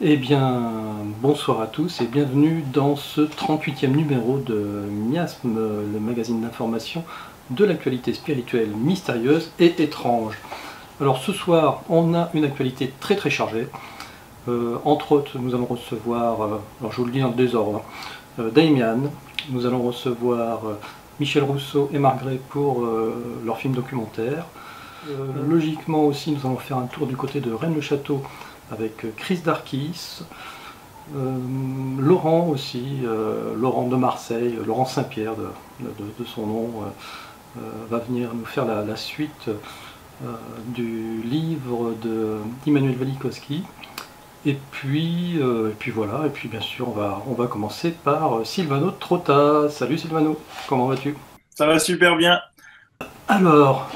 Eh bien, bonsoir à tous et bienvenue dans ce 38e numéro de Miasme, le magazine d'information de l'actualité spirituelle mystérieuse et étrange. Alors ce soir, on a une actualité très très chargée. Entre autres, nous allons recevoir, alors je vous le dis dans le désordre, Damian, nous allons recevoir Michel Rousseau et Margret pour leur film documentaire. Logiquement aussi, nous allons faire un tour du côté de Rennes-le-Château avec Chris Darkis, Laurent aussi, Laurent de Marseille, Laurent Saint-Pierre de son nom, va venir nous faire la suite du livre d'Immanuel Velikovsky. Et puis voilà, et puis bien sûr on va commencer par Silvano Trotta. Salut Silvano, comment vas-tu? Ça va super bien. Alors,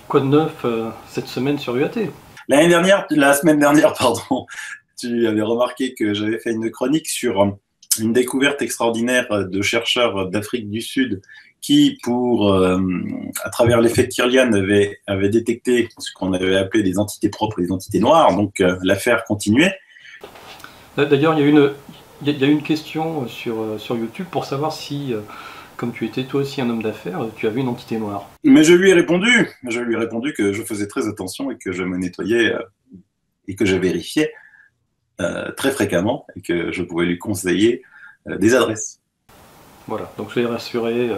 quoi de neuf cette semaine sur UAT? La semaine dernière, pardon, tu avais remarqué que j'avais fait une chronique sur une découverte extraordinaire de chercheurs d'Afrique du Sud qui, à travers l'effet Kirlian, avaient détecté ce qu'on avait appelé des entités propres et des entités noires. Donc l'affaire continuait. D'ailleurs, il y a une question sur YouTube pour savoir si, comme tu étais toi aussi un homme d'affaires, tu avais une entité noire. Mais je lui ai répondu que je faisais très attention et que je me nettoyais et que je vérifiais très fréquemment et que je pouvais lui conseiller des adresses. Voilà, donc je l'ai rassuré,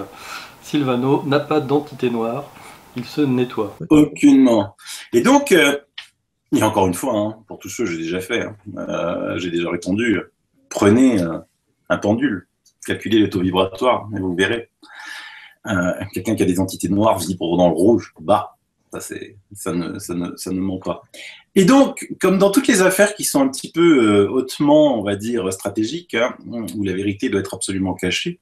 Silvano n'a pas d'entité noire, il se nettoie. Aucunement. Et donc, et encore une fois, hein, pour tous ceux que j'ai déjà fait, j'ai déjà répondu, prenez un pendule, calculez le taux vibratoire et vous verrez. Quelqu'un qui a des entités noires vibre dans le rouge, bas, ça ne ment pas. Et donc, comme dans toutes les affaires qui sont un petit peu hautement, on va dire, stratégiques, hein, où la vérité doit être absolument cachée,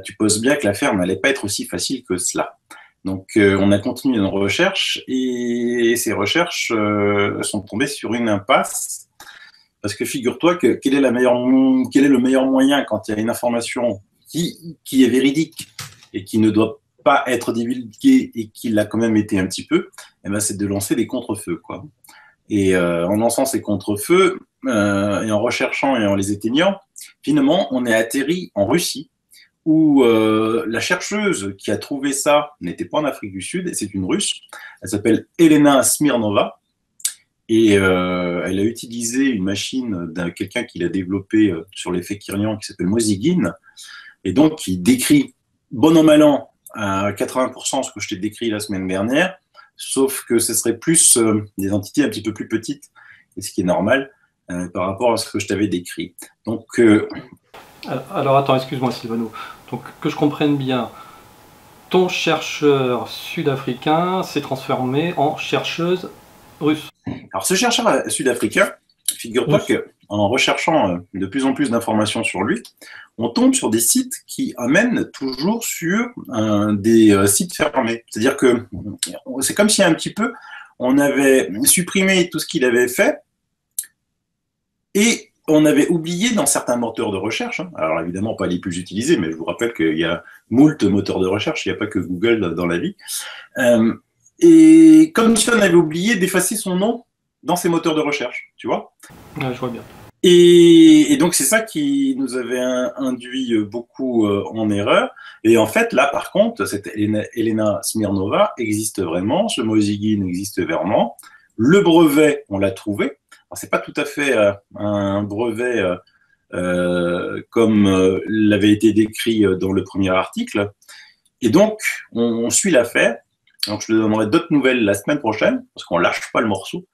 tu poses bien que l'affaire n'allait pas être aussi facile que cela. Donc, on a continué nos recherches et ces recherches sont tombées sur une impasse. Parce que figure-toi que quel est le meilleur moyen quand il y a une information qui est véridique et qui ne doit pas être divulguée et qui l'a quand même été un petit peu, eh ben, c'est de lancer des contre-feux, quoi. Et en lançant ces contre-feux et en recherchant et en les éteignant, finalement, on est atterri en Russie, où la chercheuse qui a trouvé ça n'était pas en Afrique du Sud, et c'est une Russe. Elle s'appelle Elena Smirnova, et elle a utilisé une machine d'un quelqu'un qui l'a développé sur l'effet Kirlian, qui s'appelle Mosygin, et donc qui décrit bon an mal an à 80% ce que je t'ai décrit la semaine dernière, sauf que ce serait plus des entités un petit peu plus petites, et ce qui est normal par rapport à ce que je t'avais décrit. Donc alors attends, excuse-moi Silvano, donc que je comprenne bien, ton chercheur sud-africain s'est transformé en chercheuse russe. alors ce chercheur sud-africain, figure-toi qu'en recherchant de plus en plus d'informations sur lui, on tombe sur des sites qui amènent toujours sur des sites fermés. C'est-à-dire que c'est comme si un petit peu on avait supprimé tout ce qu'il avait fait et on avait oublié dans certains moteurs de recherche, hein, alors évidemment pas les plus utilisés, mais je vous rappelle qu'il y a moult moteurs de recherche, il n'y a pas que Google dans la vie, et comme si on avait oublié d'effacer son nom dans ces moteurs de recherche, tu vois. Ouais, je vois bien. Et donc c'est ça qui nous avait induit beaucoup en erreur. Et en fait, là par contre, cette Elena Smirnova existe vraiment, ce Mosygin existe vraiment. Le brevet, on l'a trouvé. Alors, c'est pas tout à fait un brevet comme l'avait été décrit dans le premier article. Et donc, on suit l'affaire. Donc, je te donnerai d'autres nouvelles la semaine prochaine, parce qu'on lâche pas le morceau.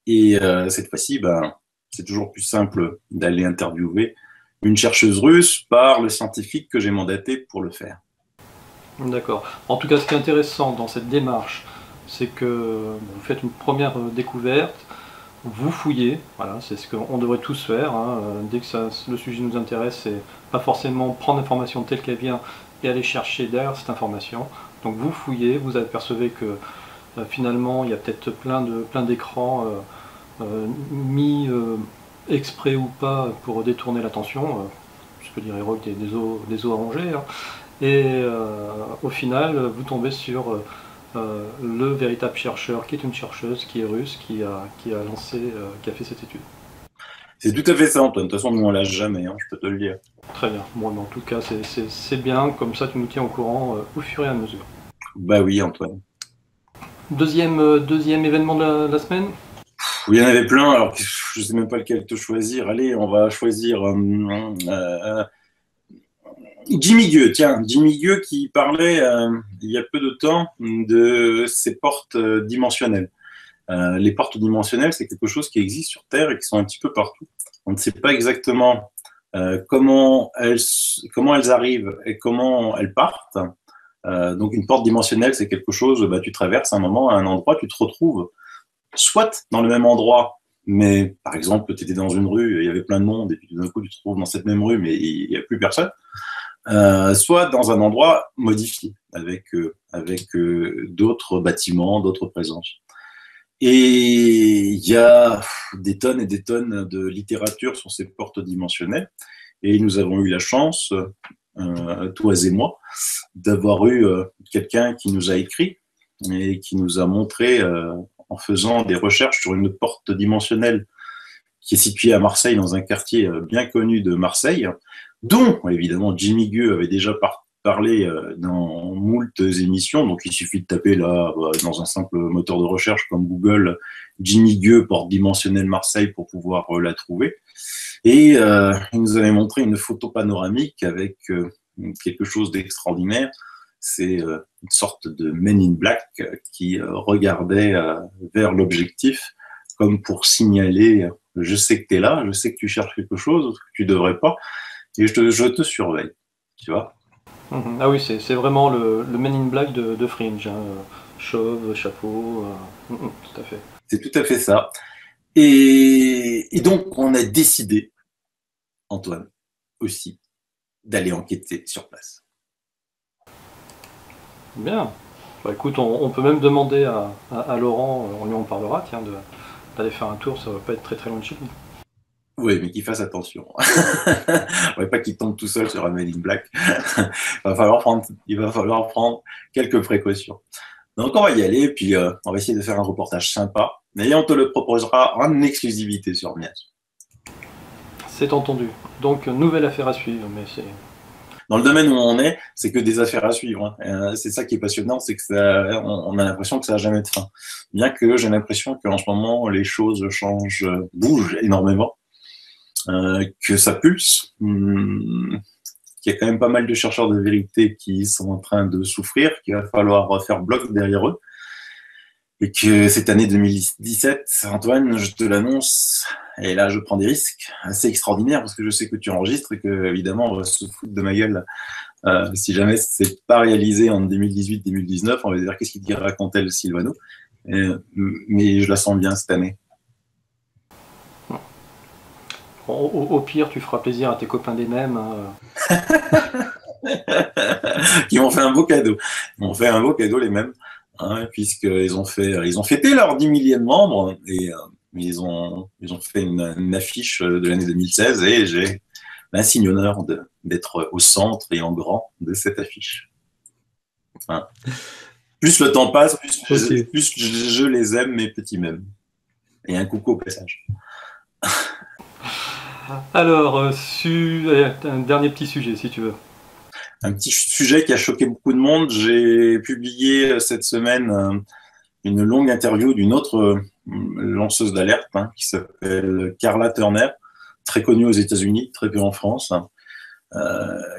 Et cette fois-ci, ben, c'est toujours plus simple d'aller interviewer une chercheuse russe par le scientifique que j'ai mandaté pour le faire. D'accord. En tout cas, ce qui est intéressant dans cette démarche, c'est que vous faites une première découverte, vous fouillez, voilà, c'est ce qu'on devrait tous faire, hein. Dès que le sujet nous intéresse, c'est pas forcément prendre l'information telle qu'elle vient et aller chercher derrière cette information. Donc vous fouillez, vous apercevez que finalement il y a peut-être plein d'écrans mis exprès ou pas pour détourner l'attention, je peux dire héroïque des eaux arrangées, hein. Et au final vous tombez sur le véritable chercheur qui est une chercheuse qui est russe qui a fait cette étude. C'est tout à fait ça, Antoine. De toute façon, nous, on lâche jamais, hein, je peux te le dire. Très bien. Bon, en tout cas, c'est bien. Comme ça, tu nous tiens au courant au fur et à mesure. Bah oui, Antoine. Deuxième événement de la semaine. Il y en avait plein, alors je sais même pas lequel te choisir. Allez, on va choisir Jimmy Gueux. Tiens, Jimmy Gueux qui parlait il y a peu de temps de ces portes dimensionnelles. Les portes dimensionnelles, c'est quelque chose qui existe sur Terre et qui sont un petit peu partout. On ne sait pas exactement comment elles arrivent et comment elles partent. Donc une porte dimensionnelle, c'est quelque chose, bah, tu traverses un moment à un endroit, tu te retrouves soit dans le même endroit, mais par exemple, tu étais dans une rue, il y avait plein de monde, et puis tout d'un coup, tu te trouves dans cette même rue, mais il n'y a plus personne. Soit dans un endroit modifié, avec d'autres bâtiments, d'autres présences. Et il y a des tonnes et des tonnes de littérature sur ces portes dimensionnelles. Et nous avons eu la chance, toi et moi, d'avoir eu quelqu'un qui nous a écrit et qui nous a montré, en faisant des recherches sur une porte dimensionnelle qui est située à Marseille, dans un quartier bien connu de Marseille, dont évidemment Jimmy Gueux avait déjà parlé dans moult émissions. Donc il suffit de taper là, dans un simple moteur de recherche comme Google, Jimmy Gueux, porte dimensionnelle Marseille, pour pouvoir la trouver. Et il nous avait montré une photo panoramique avec quelque chose d'extraordinaire. C'est une sorte de Men in Black qui regardait vers l'objectif comme pour signaler je sais que tu es là, je sais que tu cherches quelque chose que tu devrais pas, et je te surveille, tu vois. Ah oui, c'est vraiment le Men in Black de Fringe. Hein. Chauve, chapeau. Tout à fait. C'est tout à fait ça. Et donc, on a décidé, Antoine, aussi, d'aller enquêter sur place. Bien. Bah, écoute, on peut même demander à Laurent, on lui en parlera, tiens, d'aller faire un tour, ça va pas être très très loin de chez nous. Oui, mais qu'il fasse attention. Ouais, pas qu'il tombe tout seul sur un Men in Black. Il va falloir prendre quelques précautions. Donc on va y aller, puis on va essayer de faire un reportage sympa, et on te le proposera en exclusivité sur Mias. C'est entendu. Donc, nouvelle affaire à suivre, mais c'est... Dans le domaine où on est, c'est que des affaires à suivre. Hein. C'est ça qui est passionnant, c'est que on a l'impression que ça n'a jamais de fin. Bien que j'ai l'impression qu'en ce moment, les choses changent, bougent énormément, que ça pulse, qu'il y a quand même pas mal de chercheurs de vérité qui sont en train de souffrir, qu'il va falloir faire bloc derrière eux. Et que cette année 2017, Antoine, je te l'annonce, et là je prends des risques assez extraordinaires parce que je sais que tu enregistres et que évidemment on va se foutre de ma gueule si jamais c'est pas réalisé en 2018-2019, on va dire qu'est-ce qu'il racontait le Sylvano. Mais je la sens bien cette année. Au pire, tu feras plaisir à tes copains des mêmes. Hein. Qui m'ont fait un beau cadeau. Ils m'ont fait un beau cadeau les mêmes. Hein, puisqu'ils ont fêté leur 10 millième membre et ils ont fait une affiche de l'année 2016 et j'ai l'insigne honneur d'être au centre et en grand de cette affiche. Hein. Plus le temps passe, plus je les aime, mes petits mèmes. Et un coucou au passage. Alors, un dernier petit sujet, si tu veux. Un petit sujet qui a choqué beaucoup de monde. J'ai publié cette semaine une longue interview d'une autre lanceuse d'alerte qui s'appelle Carla Turner, très connue aux États-Unis, très peu en France,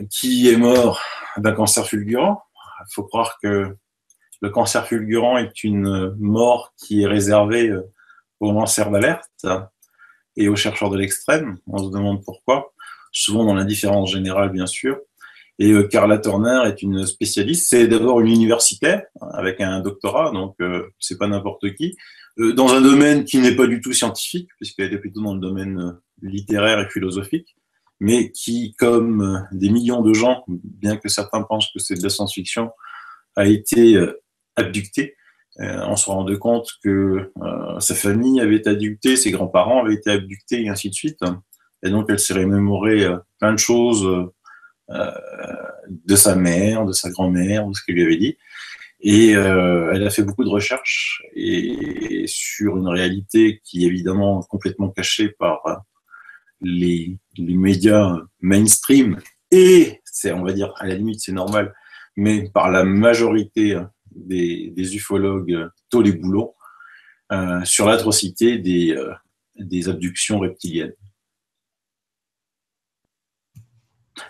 qui est mort d'un cancer fulgurant. Il faut croire que le cancer fulgurant est une mort qui est réservée aux lanceurs d'alerte et aux chercheurs de l'extrême. On se demande pourquoi, souvent dans l'indifférence générale, bien sûr. Et Carla Turner est une spécialiste. C'est d'abord une universitaire avec un doctorat, donc c'est pas n'importe qui, dans un domaine qui n'est pas du tout scientifique, puisqu'elle était plutôt dans le domaine littéraire et philosophique, mais qui, comme des millions de gens, bien que certains pensent que c'est de la science-fiction, a été abductée. On se rend compte que sa famille avait été abductée, ses grands-parents avaient été abductés, et ainsi de suite. Et donc elle s'est remémorée plein de choses de sa mère, de sa grand-mère, de ce qu'elle lui avait dit. Et elle a fait beaucoup de recherches et sur une réalité qui est évidemment complètement cachée par les médias mainstream et, on va dire, à la limite, c'est normal, mais par la majorité des ufologues tôt les boulons, sur l'atrocité des abductions reptiliennes.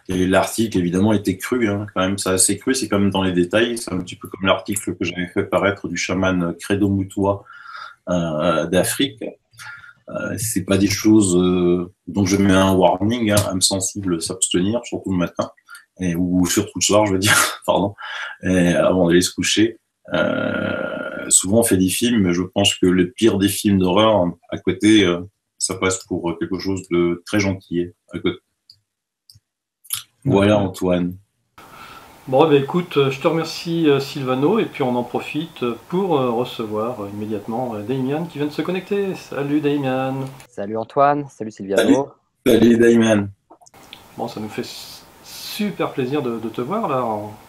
Et l'article, évidemment, était cru, hein, quand même, c'est assez cru, c'est comme dans les détails, c'est un petit peu comme l'article que j'avais fait paraître du chaman Credo Mutua d'Afrique. C'est pas des choses dont je mets un warning, hein, âme sensible, s'abstenir, surtout le matin, ou surtout le soir, je veux dire, pardon, avant d'aller se coucher. Souvent, on fait des films, mais je pense que le pire des films d'horreur, à côté, ça passe pour quelque chose de très gentil à côté. Voilà, Antoine. Bon, bah, écoute, je te remercie Sylvano, et puis on en profite pour recevoir immédiatement Damian qui vient de se connecter. Salut Damian. Salut Antoine, salut Sylviano. Salut Damian. Bon, ça nous fait super plaisir de te voir là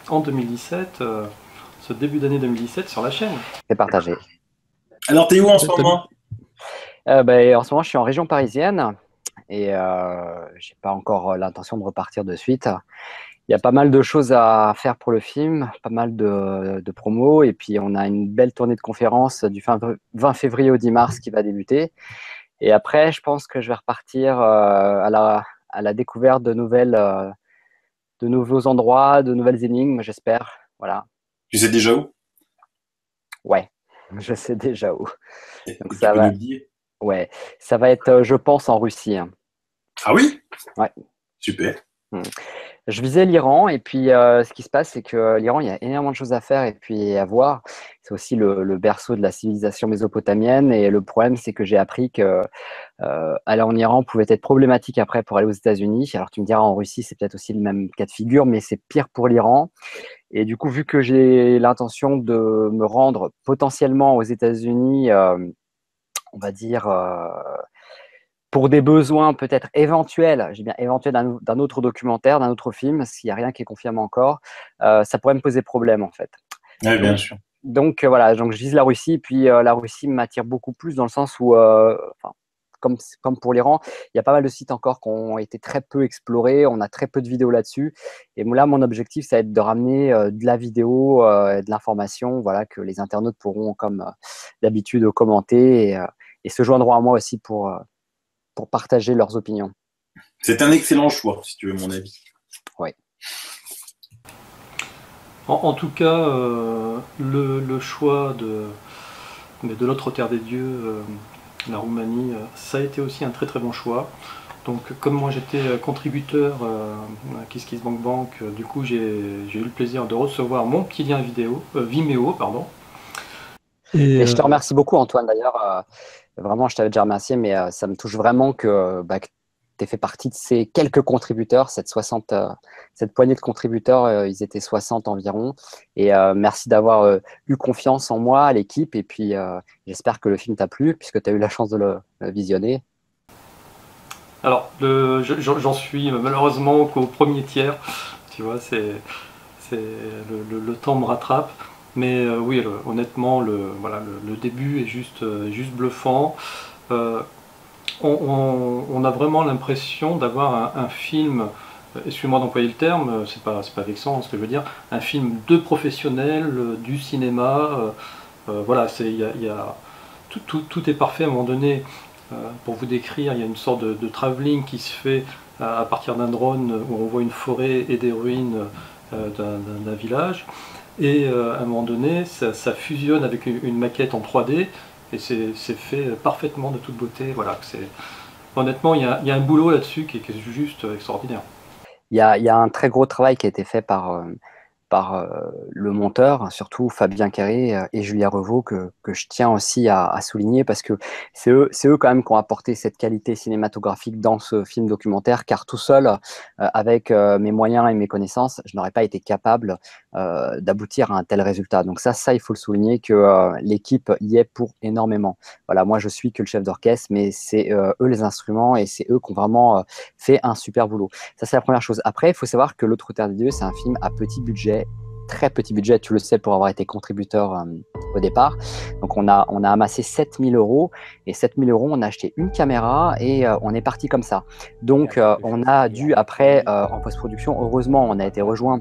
en 2017, ce début d'année 2017 sur la chaîne. C'est partagé. Alors, t'es où en ce moment? En ce moment, je suis en région parisienne et j'ai pas encore l'intention de repartir de suite. Il y a pas mal de choses à faire pour le film, pas mal de promos, et puis on a une belle tournée de conférences du 20 février au 10 mars qui va débuter. Et après, je pense que je vais repartir à la découverte de nouveaux endroits, de nouvelles énigmes, j'espère. Voilà. Tu sais déjà où? Ouais, je sais déjà où. Donc ça va. Ouais, ça va être, je pense, en Russie. Ah oui? Ouais. Super. Je visais l'Iran, et puis ce qui se passe, c'est que l'Iran, il y a énormément de choses à faire et puis à voir. C'est aussi le berceau de la civilisation mésopotamienne, et le problème, c'est que j'ai appris que aller en Iran pouvait être problématique après pour aller aux États-Unis. Alors tu me diras, en Russie, c'est peut-être aussi le même cas de figure, mais c'est pire pour l'Iran. Et du coup, vu que j'ai l'intention de me rendre potentiellement aux États-Unis, on va dire, pour des besoins peut-être éventuels, j'ai bien éventuel d'un autre documentaire, d'un autre film, s'il n'y a rien qui est confirmé encore, ça pourrait me poser problème en fait. Oui, bien sûr. Donc voilà, donc je vise la Russie, puis la Russie m'attire beaucoup plus dans le sens où, comme pour l'Iran, il y a pas mal de sites encore qui ont été très peu explorés, on a très peu de vidéos là-dessus. Et là, mon objectif, ça va être de ramener de la vidéo, de l'information, voilà, que les internautes pourront, comme d'habitude, commenter et se joindront à moi aussi pour partager leurs opinions. C'est un excellent choix, si tu veux mon avis. Oui. En tout cas, le choix de l'autre terre des dieux, la Roumanie, ça a été aussi un très très bon choix. Donc comme moi j'étais contributeur à KissKissBankBank, du coup j'ai eu le plaisir de recevoir mon petit lien Vimeo, pardon. Et je te remercie beaucoup Antoine d'ailleurs. Vraiment, je t'avais déjà remercié, mais ça me touche vraiment que tu aies fait partie de ces quelques contributeurs, cette poignée de contributeurs, ils étaient 60 environ. Et merci d'avoir eu confiance en moi, à l'équipe. Et puis, j'espère que le film t'a plu, puisque tu as eu la chance de le visionner. Alors, j'en suis malheureusement qu'au premier tiers. Tu vois, le temps me rattrape. Mais oui, honnêtement, le début est juste bluffant. On a vraiment l'impression d'avoir un film, excuse-moi d'employer le terme, c'est pas vexant ce que je veux dire, un film de professionnels, du cinéma. Voilà, tout est parfait à un moment donné. Pour vous décrire, il y a une sorte de travelling qui se fait à partir d'un drone où on voit une forêt et des ruines d'un village. Et à un moment donné, ça fusionne avec une maquette en 3D, et c'est fait parfaitement de toute beauté. Voilà, honnêtement, il y a un boulot là-dessus qui est juste extraordinaire. Il y a un très gros travail qui a été fait par le monteur, surtout Fabien Carré et Julia Revaux, que je tiens aussi à souligner, parce que c'est eux quand même qui ont apporté cette qualité cinématographique dans ce film documentaire, car tout seul, avec mes moyens et mes connaissances, je n'aurais pas été capable d'aboutir à un tel résultat. Donc ça il faut le souligner, que l'équipe y est pour énormément. Voilà, moi je suis que le chef d'orchestre, mais c'est eux les instruments, et c'est eux qui ont vraiment fait un super boulot. Ça, c'est la première chose. Après, il faut savoir que L'Autre Terre des Dieux, c'est un film à petit budget très petit budget, tu le sais, pour avoir été contributeur au départ. Donc, on a amassé 7 000 euros. Et 7 000 euros, on a acheté une caméra et on est parti comme ça. Donc, on a dû, après, en post-production, heureusement, on a été rejoint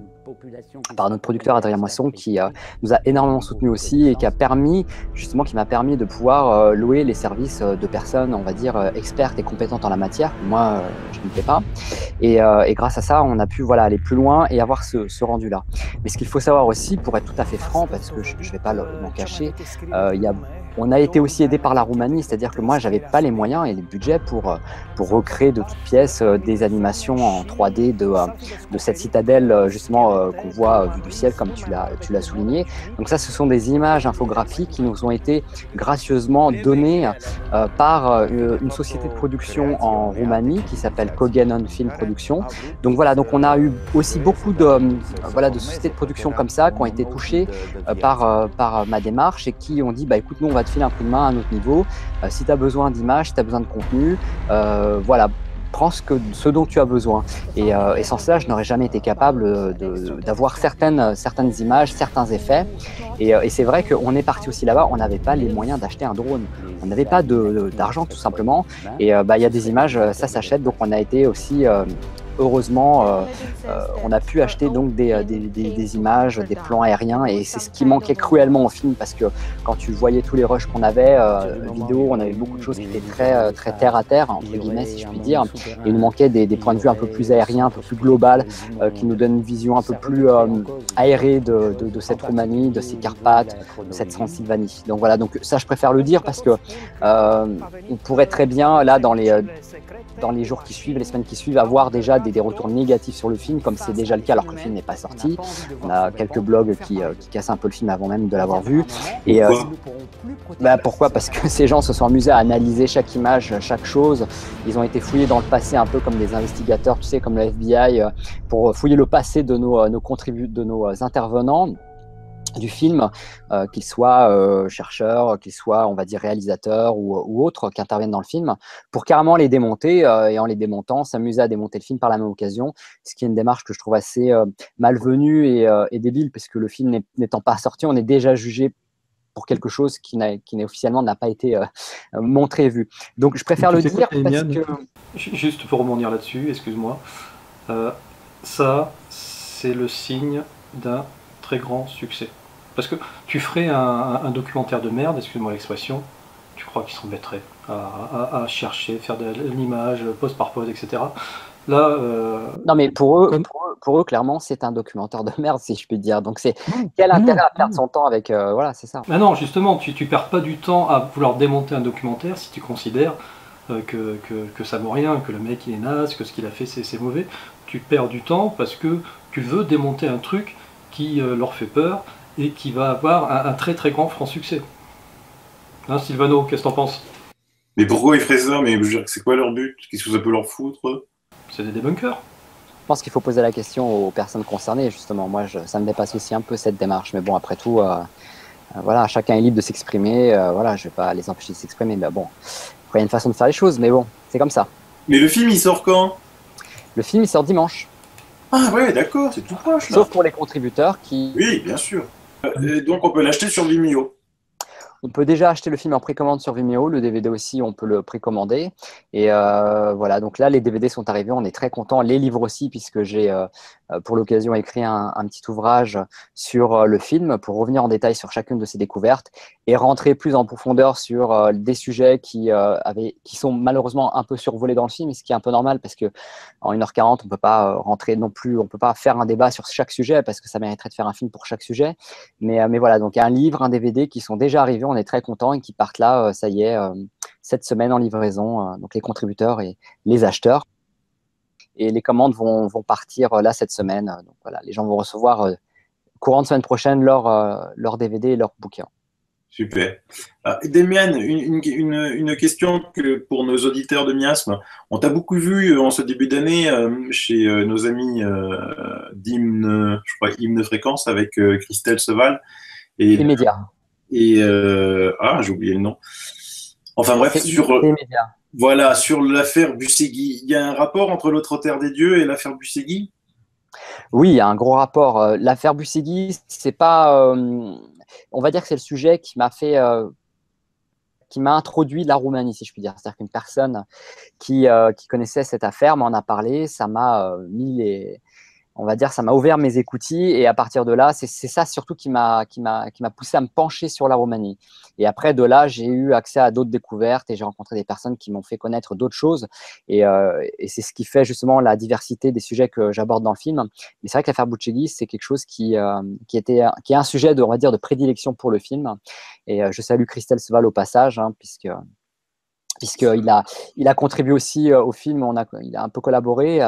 par notre producteur Adrien Moisson qui nous a énormément soutenu aussi et qui m'a permis de pouvoir louer les services de personnes, on va dire, expertes et compétentes en la matière. Moi, je ne fais pas. Et grâce à ça, on a pu aller plus loin et avoir ce rendu-là. Mais ce qu'il faut savoir aussi, pour être tout à fait franc, parce que je ne vais pas m'en cacher, on a été aussi aidé par la Roumanie, c'est-à-dire que moi, je n'avais pas les moyens et les budgets pour recréer de toutes pièces des animations en 3D de cette citadelle, justement, qu'on voit vue du ciel, comme tu l'as souligné. Donc ça, ce sont des images infographiques qui nous ont été gracieusement données par une société de production en Roumanie qui s'appelle Cogenon Film Production. Donc voilà, donc on a eu aussi beaucoup de sociétés de production comme ça qui ont été touchées par ma démarche et qui ont dit, bah écoute, nous on va te filer un coup de main à un autre niveau. Si tu as besoin d'images, si tu as besoin de contenu, prends ce dont tu as besoin. Et sans cela, je n'aurais jamais été capable d'avoir certaines images, certains effets. Et c'est vrai qu'on est parti aussi là-bas, on n'avait pas les moyens d'acheter un drone. On n'avait pas d'argent tout simplement. Et il y a des images, ça s'achète. Donc on a été aussi... heureusement, on a pu acheter donc des images, des plans aériens, et c'est ce qui manquait cruellement au film, parce que quand tu voyais tous les rushs qu'on avait, vidéo, on avait beaucoup de choses qui étaient très, très terre à terre, entre guillemets, si je puis dire, et il nous manquait des points de vue un peu plus aériens, un peu plus global, qui nous donnent une vision un peu plus aérée de cette Roumanie, de ces Carpates, de cette Transylvanie. Donc voilà, donc ça je préfère le dire parce que on pourrait très bien, là, dans les jours qui suivent, les semaines qui suivent, avoir déjà des retours négatifs sur le film, comme c'est déjà le cas alors que le film n'est pas sorti. On a quelques blogs qui cassent un peu le film avant même de l'avoir vu. Et pourquoi ? Parce que ces gens se sont amusés à analyser chaque image, chaque chose. Ils ont été fouillés dans le passé un peu comme des investigateurs, tu sais, comme le FBI, pour fouiller le passé de nos intervenants du film, qu'ils soient chercheurs, qu'ils soient, on va dire, réalisateurs ou autres qui interviennent dans le film, pour carrément les démonter, et en les démontant, s'amuser à démonter le film par la même occasion, ce qui est une démarche que je trouve assez malvenue et débile, parce que le film n'étant pas sorti, on est déjà jugé pour quelque chose qui officiellement n'a pas été montré et vu. Donc je préfère le dire parce que... Juste pour rebondir là-dessus, excuse-moi, ça, c'est le signe d'un très grand succès. Parce que tu ferais un documentaire de merde, excuse-moi l'expression, tu crois qu'ils s'embêteraient à chercher, faire de l'image, pose par pose, etc. Là, non, mais pour eux, clairement, c'est un documentaire de merde, si je puis dire. Donc, quel intérêt à perdre son temps avec... voilà, c'est ça. Ah non, justement, tu perds pas du temps à vouloir démonter un documentaire si tu considères que ça vaut rien, que le mec il est naze, que ce qu'il a fait c'est mauvais. Tu perds du temps parce que tu veux démonter un truc qui leur fait peur et qui va avoir un très très grand franc succès. Hein, Sylvano, qu'est-ce que t'en penses ? Mais pourquoi ils feraient ça ? Mais je veux dire, c'est quoi leur but ? Qu'est-ce que ça peut leur foutre ? C'est des débunkers. Je pense qu'il faut poser la question aux personnes concernées, justement. Moi, ça me dépasse aussi un peu cette démarche. Mais bon, après tout, voilà, chacun est libre de s'exprimer. Voilà, je ne vais pas les empêcher de s'exprimer. Mais bon, après, il y a une façon de faire les choses. Mais bon, c'est comme ça. Mais le film, il sort quand ? Le film, il sort dimanche. Ah ouais, d'accord, c'est tout proche là. Sauf pour les contributeurs qui... Oui, bien sûr. Et donc, on peut l'acheter sur Vimeo. On peut déjà acheter le film en précommande sur Vimeo, le DVD aussi, on peut le précommander. Et voilà, donc là, les DVD sont arrivés, on est très contents. Les livres aussi, puisque j'ai pour l'occasion écrit un petit ouvrage sur le film pour revenir en détail sur chacune de ses découvertes et rentrer plus en profondeur sur des sujets qui sont malheureusement un peu survolés dans le film, ce qui est un peu normal parce que en 1h40, on peut pas rentrer non plus, on peut pas faire un débat sur chaque sujet parce que ça mériterait de faire un film pour chaque sujet. Mais voilà, donc un livre, un DVD qui sont déjà arrivés, on est très contents et qui partent là, ça y est, cette semaine en livraison, donc les contributeurs et les acheteurs. Et les commandes vont partir là cette semaine. Donc voilà, les gens vont recevoir courant de semaine prochaine leur DVD et leur bouquin. Super. Demian, une question pour nos auditeurs de Miasme. On t'a beaucoup vu en ce début d'année chez nos amis d'Hymne, je crois, Hymne Fréquence avec Christelle Seval. Les médias. J'ai oublié le nom. Enfin bref, sur l'affaire Busségui. Il y a un rapport entre l'autre terre des dieux et l'affaire Busségui ? Oui, il y a un gros rapport. L'affaire Busségui, c'est pas, on va dire que c'est le sujet qui m'a introduit la Roumanie, si je puis dire. C'est-à-dire qu'une personne qui connaissait cette affaire m'en a parlé, ça m'a mis on va dire, ça m'a ouvert mes écoutilles et à partir de là, c'est ça surtout qui m'a poussé à me pencher sur la Roumanie. Et après, de là, j'ai eu accès à d'autres découvertes et j'ai rencontré des personnes qui m'ont fait connaître d'autres choses. Et c'est ce qui fait justement la diversité des sujets que j'aborde dans le film. Mais c'est vrai que l'affaire Buccelli, c'est quelque chose qui est un sujet de, on va dire, de prédilection pour le film. Et je salue Christelle Seval au passage, hein, puisqu'il a contribué aussi au film, il a un peu collaboré,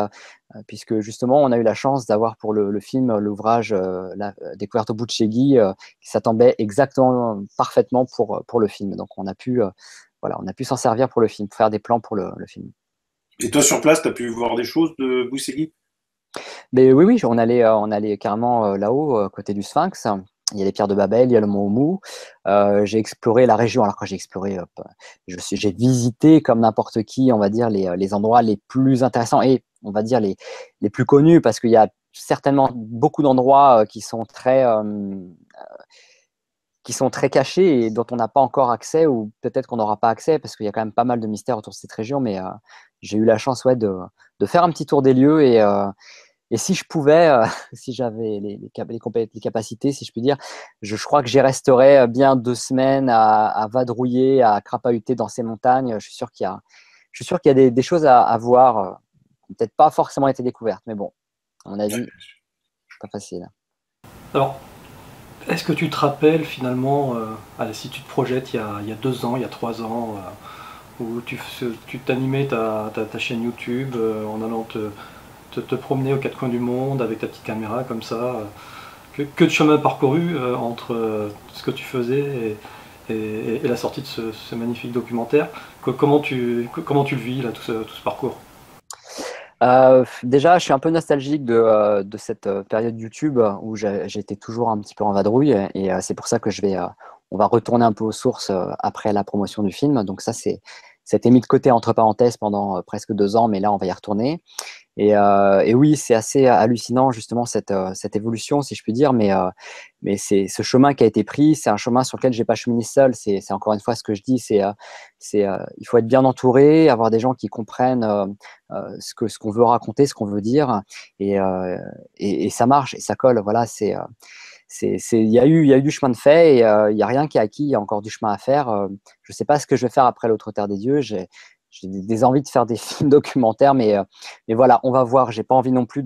puisque justement, on a eu la chance d'avoir pour le film l'ouvrage la Découverte au Buccelli, qui s'attendait exactement, parfaitement pour le film. Donc, voilà, on a pu s'en servir pour le film, pour faire des plans pour le film. Et toi, sur place, tu as pu voir des choses de Boussegui? Mais oui, oui, on allait carrément là-haut, côté du Sphinx. Il y a les pierres de Babel, il y a le mont Oumou. J'ai exploré la région. Alors quand j'ai exploré, j'ai visité comme n'importe qui, on va dire, les endroits les plus intéressants et on va dire les plus connus parce qu'il y a certainement beaucoup d'endroits qui sont très cachés et dont on n'a pas encore accès ou peut-être qu'on n'aura pas accès parce qu'il y a quand même pas mal de mystères autour de cette région. Mais j'ai eu la chance ouais, de faire un petit tour des lieux et si je pouvais, si j'avais les capacités, si je puis dire, je crois que j'y resterais bien 2 semaines à vadrouiller, à crapahuter dans ces montagnes. Je suis sûr qu'il y a des choses à voir, qui n'ont peut-être pas forcément été découvertes, mais bon, à mon avis, c'est pas facile. Alors, est-ce que tu te rappelles finalement, allez, si tu te projettes il y a 2 ans, il y a 3 ans, où tu t'animais ta chaîne YouTube en allant te promener aux quatre coins du monde avec ta petite caméra comme ça, que de chemin parcouru entre ce que tu faisais et la sortie de ce magnifique documentaire. Comment tu le vis là, tout ce parcours? Déjà, je suis un peu nostalgique de cette période YouTube où j'étais toujours un petit peu en vadrouille et c'est pour ça que on va retourner un peu aux sources après la promotion du film. Donc ça, c'était mis de côté entre parenthèses pendant presque 2 ans, mais là, on va y retourner. Et oui, c'est assez hallucinant justement cette évolution, si je puis dire, mais c'est ce chemin qui a été pris, c'est un chemin sur lequel j'ai pas cheminé seul. C'est encore une fois ce que je dis, il faut être bien entouré, avoir des gens qui comprennent ce qu'on veut raconter, ce qu'on veut dire, et ça marche et ça colle. Voilà, il y a eu du chemin de fait et il y a rien qui est acquis, il y a encore du chemin à faire. Je sais pas ce que je vais faire après l'autre Terre des Dieux. J'ai des envies de faire des films documentaires, mais voilà, on va voir. J'ai pas envie non plus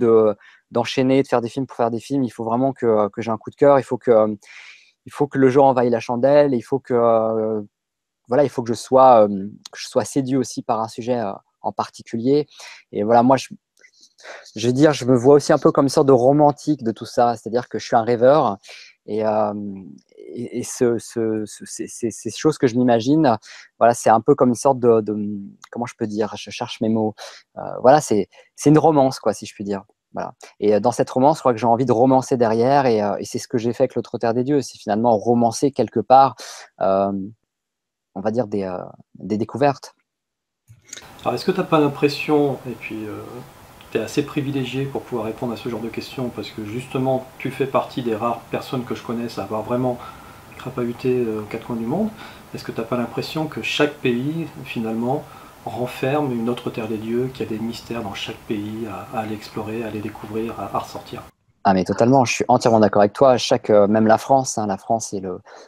d'enchaîner, de faire des films pour faire des films. Il faut vraiment que j'ai un coup de cœur. Il faut que le genre envahisse la chandelle. Il faut que voilà, il faut que je sois séduit aussi par un sujet en particulier. Et voilà, moi, je veux dire, je me vois aussi un peu comme une sorte de romantique de tout ça. C'est-à-dire que je suis un rêveur et, euh, et ces choses que je m'imagine, voilà, c'est un peu comme une sorte comment je peux dire, je cherche mes mots. Voilà, c'est une romance, quoi, si je puis dire. Voilà. Et dans cette romance, je crois que j'ai envie de romancer derrière et c'est ce que j'ai fait avec l'autre Terre des Dieux. C'est finalement romancer quelque part, euh, on va dire, des découvertes. Alors, est-ce que tu n'as pas l'impression, et puis tu es assez privilégié pour pouvoir répondre à ce genre de questions, parce que justement, tu fais partie des rares personnes que je connaisse à avoir vraiment crapahuté aux quatre coins du monde. Est-ce que tu n'as pas l'impression que chaque pays, finalement, renferme une autre terre des dieux, qu'il y a des mystères dans chaque pays à aller explorer, à aller découvrir, à ressortir? Ah mais totalement, je suis entièrement d'accord avec toi. Même la France, hein, la France est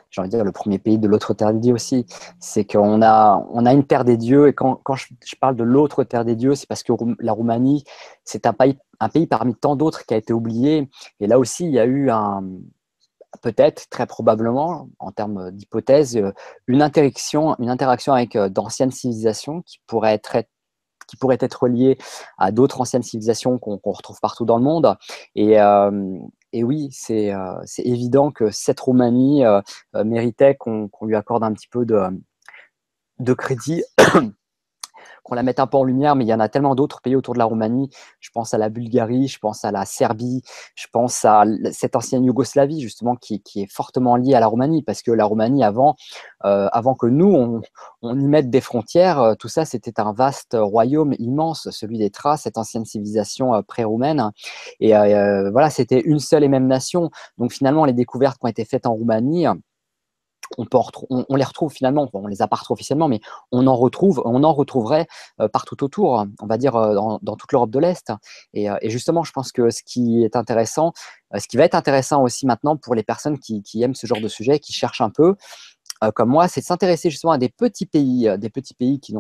j'ai envie de dire, le premier pays de l'autre terre des dieux aussi. C'est qu'on a une terre des dieux et quand je parle de l'autre terre des dieux, c'est parce que la Roumanie, c'est un pays parmi tant d'autres qui a été oublié. Et là aussi, il y a eu peut-être, très probablement, en termes d'hypothèse, une interaction avec d'anciennes civilisations qui pourraient être reliées à d'autres anciennes civilisations qu'on retrouve partout dans le monde. Et, euh, et oui, c'est évident que cette Roumanie méritait qu'on lui accorde un petit peu de crédit, qu'on la mette un peu en lumière, mais il y en a tellement d'autres pays autour de la Roumanie. Je pense à la Bulgarie, je pense à la Serbie, je pense à cette ancienne Yougoslavie, justement, qui est fortement liée à la Roumanie, parce que la Roumanie, avant que nous, on y mette des frontières, tout ça, c'était un vaste royaume immense, celui des Thraces, cette ancienne civilisation pré-roumaine. Et voilà, c'était une seule et même nation. Donc finalement, les découvertes qui ont été faites en Roumanie, on les retrouve finalement, bon, on les a pas retrouvés officiellement, mais on en retrouverait partout autour, on va dire dans toute l'Europe de l'Est. Et justement, je pense que ce qui est intéressant, ce qui va être intéressant aussi maintenant pour les personnes qui aiment ce genre de sujet, qui cherchent un peu, comme moi, c'est de s'intéresser justement à des petits pays qui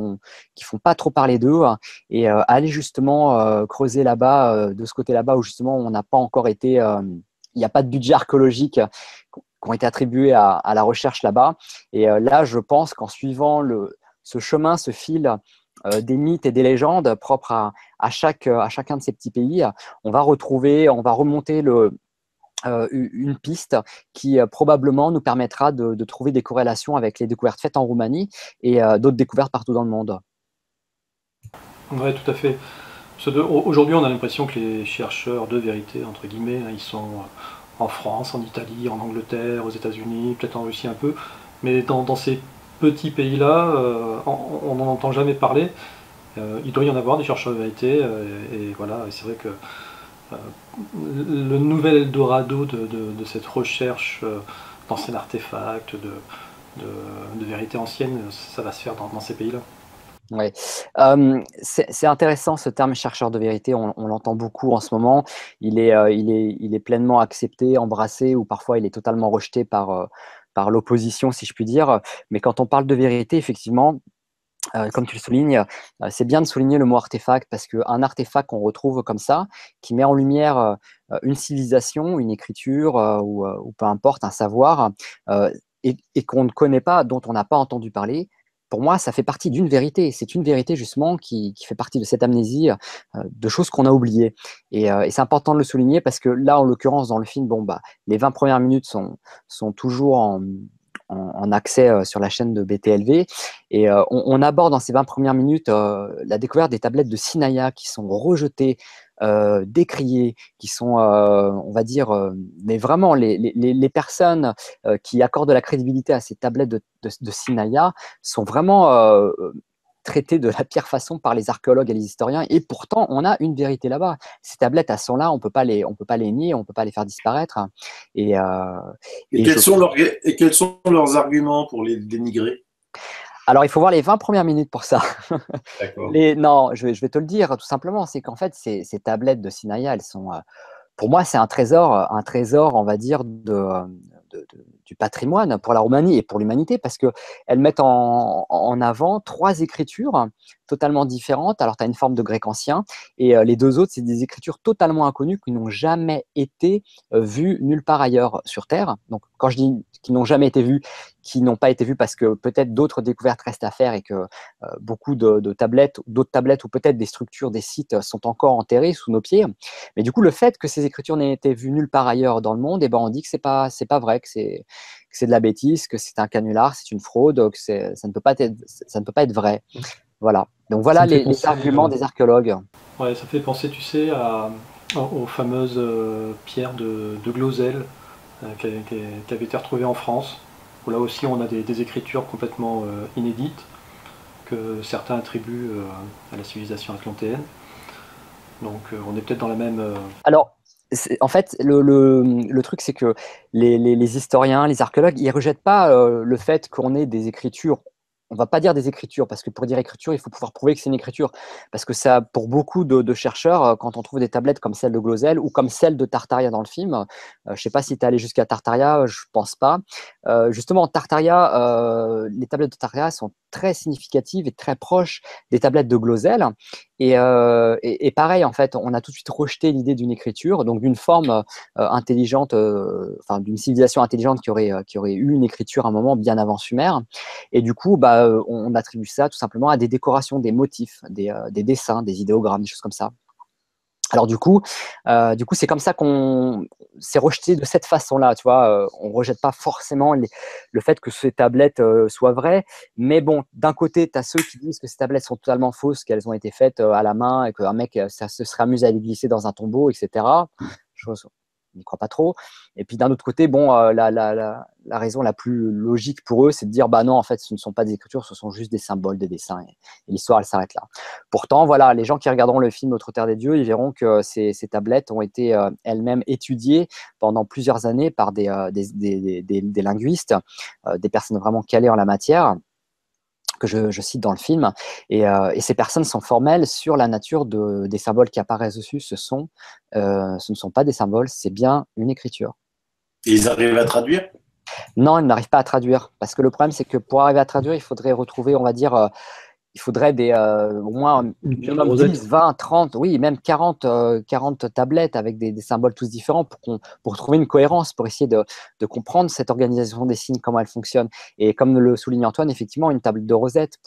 font pas trop parler d'eux, et aller justement creuser là-bas, de ce côté là-bas où justement on n'a pas encore été, il n'y a pas de budget archéologique qui ont été attribués à la recherche là-bas. Et là, je pense qu'en suivant ce chemin, ce fil des mythes et des légendes propres à chacun de ces petits pays, on va remonter une piste qui probablement nous permettra de trouver des corrélations avec les découvertes faites en Roumanie et d'autres découvertes partout dans le monde. Oui, tout à fait. Aujourd'hui, on a l'impression que les chercheurs de vérité, entre guillemets, ils sont en France, en Italie, en Angleterre, aux États-Unis, peut-être en Russie un peu, mais dans ces petits pays-là, on n'en entend jamais parler. Il doit y en avoir des chercheurs de vérité, et voilà, et c'est vrai que le nouvel Eldorado de cette recherche d'anciens artefacts, de vérité ancienne, ça va se faire dans ces pays-là. Ouais. C'est intéressant ce terme chercheur de vérité, on l'entend beaucoup en ce moment. Il est pleinement accepté, embrassé, ou parfois il est totalement rejeté par l'opposition, si je puis dire. Mais quand on parle de vérité, effectivement, comme tu le soulignes, c'est bien de souligner le mot artefact, parce qu'un artefact qu'on retrouve comme ça, qui met en lumière une civilisation, une écriture ou peu importe, un savoir, et qu'on ne connaît pas, dont on n'a pas entendu parler, pour moi, ça fait partie d'une vérité. C'est une vérité justement qui fait partie de cette amnésie de choses qu'on a oubliées. Et c'est important de le souligner, parce que là, en l'occurrence, dans le film, bon, bah, les 20 premières minutes sont toujours en accès sur la chaîne de BTLV. Et on aborde dans ces 20 premières minutes la découverte des tablettes de Sinaïa qui sont rejetées, décriées, qui sont, on va dire, mais vraiment les personnes qui accordent de la crédibilité à ces tablettes de Sinaïa sont vraiment traitées de la pire façon par les archéologues et les historiens. Et pourtant, on a une vérité là-bas. Ces tablettes, elles sont là, on peut pas les nier, on peut pas les faire disparaître. Et, Et quels sont leurs arguments pour les dénigrer? Alors, il faut voir les 20 premières minutes pour ça. D'accord. Non, je vais te le dire tout simplement, c'est qu'en fait, ces tablettes de Sinaïa, elles sont, pour moi, c'est un trésor, on va dire, du patrimoine pour la Roumanie et pour l'humanité, parce qu'elles mettent en avant trois écritures totalement différentes. Alors, tu as une forme de grec ancien, et les deux autres, c'est des écritures totalement inconnues qui n'ont jamais été vues nulle part ailleurs sur Terre. Donc, quand je dis qui n'ont jamais été vues, qui n'ont pas été vues parce que peut-être d'autres découvertes restent à faire, et que beaucoup de tablettes, d'autres tablettes, ou peut-être des structures, des sites sont encore enterrés sous nos pieds. Mais du coup, le fait que ces écritures n'aient été vues nulle part ailleurs dans le monde, eh ben, on dit que c'est pas vrai, que c'est de la bêtise, que c'est un canular, c'est une fraude, que ça ne peut pas être vrai. Voilà. Donc voilà les arguments des archéologues. Ouais, ça fait penser, tu sais, aux fameuses pierres de Glosel qui avaient été retrouvées en France, où là aussi on a des écritures complètement inédites que certains attribuent à la civilisation atlantéenne. Donc on est peut-être dans la même... Alors, en fait, le truc, c'est que les historiens, les archéologues, ils ne rejettent pas le fait qu'on ait des écritures. On ne va pas dire des écritures, parce que pour dire écriture, il faut pouvoir prouver que c'est une écriture. Parce que ça, pour beaucoup de chercheurs, quand on trouve des tablettes comme celle de Glosel ou comme celle de Tartaria dans le film, je ne sais pas si tu es allé jusqu'à Tartaria, je ne pense pas. Justement, Tartaria, les tablettes de Tartaria sont très significatives et très proches des tablettes de Glosel. Et pareil, en fait, on a tout de suite rejeté l'idée d'une écriture, donc d'une forme intelligente, enfin d'une civilisation intelligente qui aurait eu une écriture à un moment bien avant Sumer. Et du coup, bah, on attribue ça tout simplement à des décorations, des motifs, des dessins, des idéogrammes, des choses comme ça. Alors du coup, c'est comme ça qu'on s'est rejeté de cette façon-là, tu vois. On rejette pas forcément le fait que ces tablettes soient vraies, mais bon, d'un côté, tu as ceux qui disent que ces tablettes sont totalement fausses, qu'elles ont été faites à la main et qu'un mec ça se serait amusé à les glisser dans un tombeau, etc. Chose, on n'y croit pas trop. Et puis d'un autre côté, bon, la raison la plus logique pour eux, c'est de dire, bah non, en fait, ce ne sont pas des écritures, ce sont juste des symboles, des dessins, et l'histoire, elle s'arrête là. Pourtant, voilà, les gens qui regarderont le film Notre Terre des Dieux, ils verront que ces tablettes ont été elles-mêmes étudiées pendant plusieurs années par des linguistes, des personnes vraiment calées en la matière, que je cite dans le film. Et ces personnes sont formelles sur la nature des symboles qui apparaissent dessus. Ce ne sont pas des symboles, c'est bien une écriture. Et ils arrivent à traduire? Non, ils n'arrivent pas à traduire. Parce que le problème, c'est que pour arriver à traduire, il faudrait retrouver, on va dire, il faudrait au moins Une pierre de minimum Rosette. 10, 20, 30, oui, même 40 tablettes avec des symboles tous différents pour trouver une cohérence, pour essayer de comprendre cette organisation des signes, comment elle fonctionne. Et comme le souligne Antoine, effectivement, une tablette de Rosette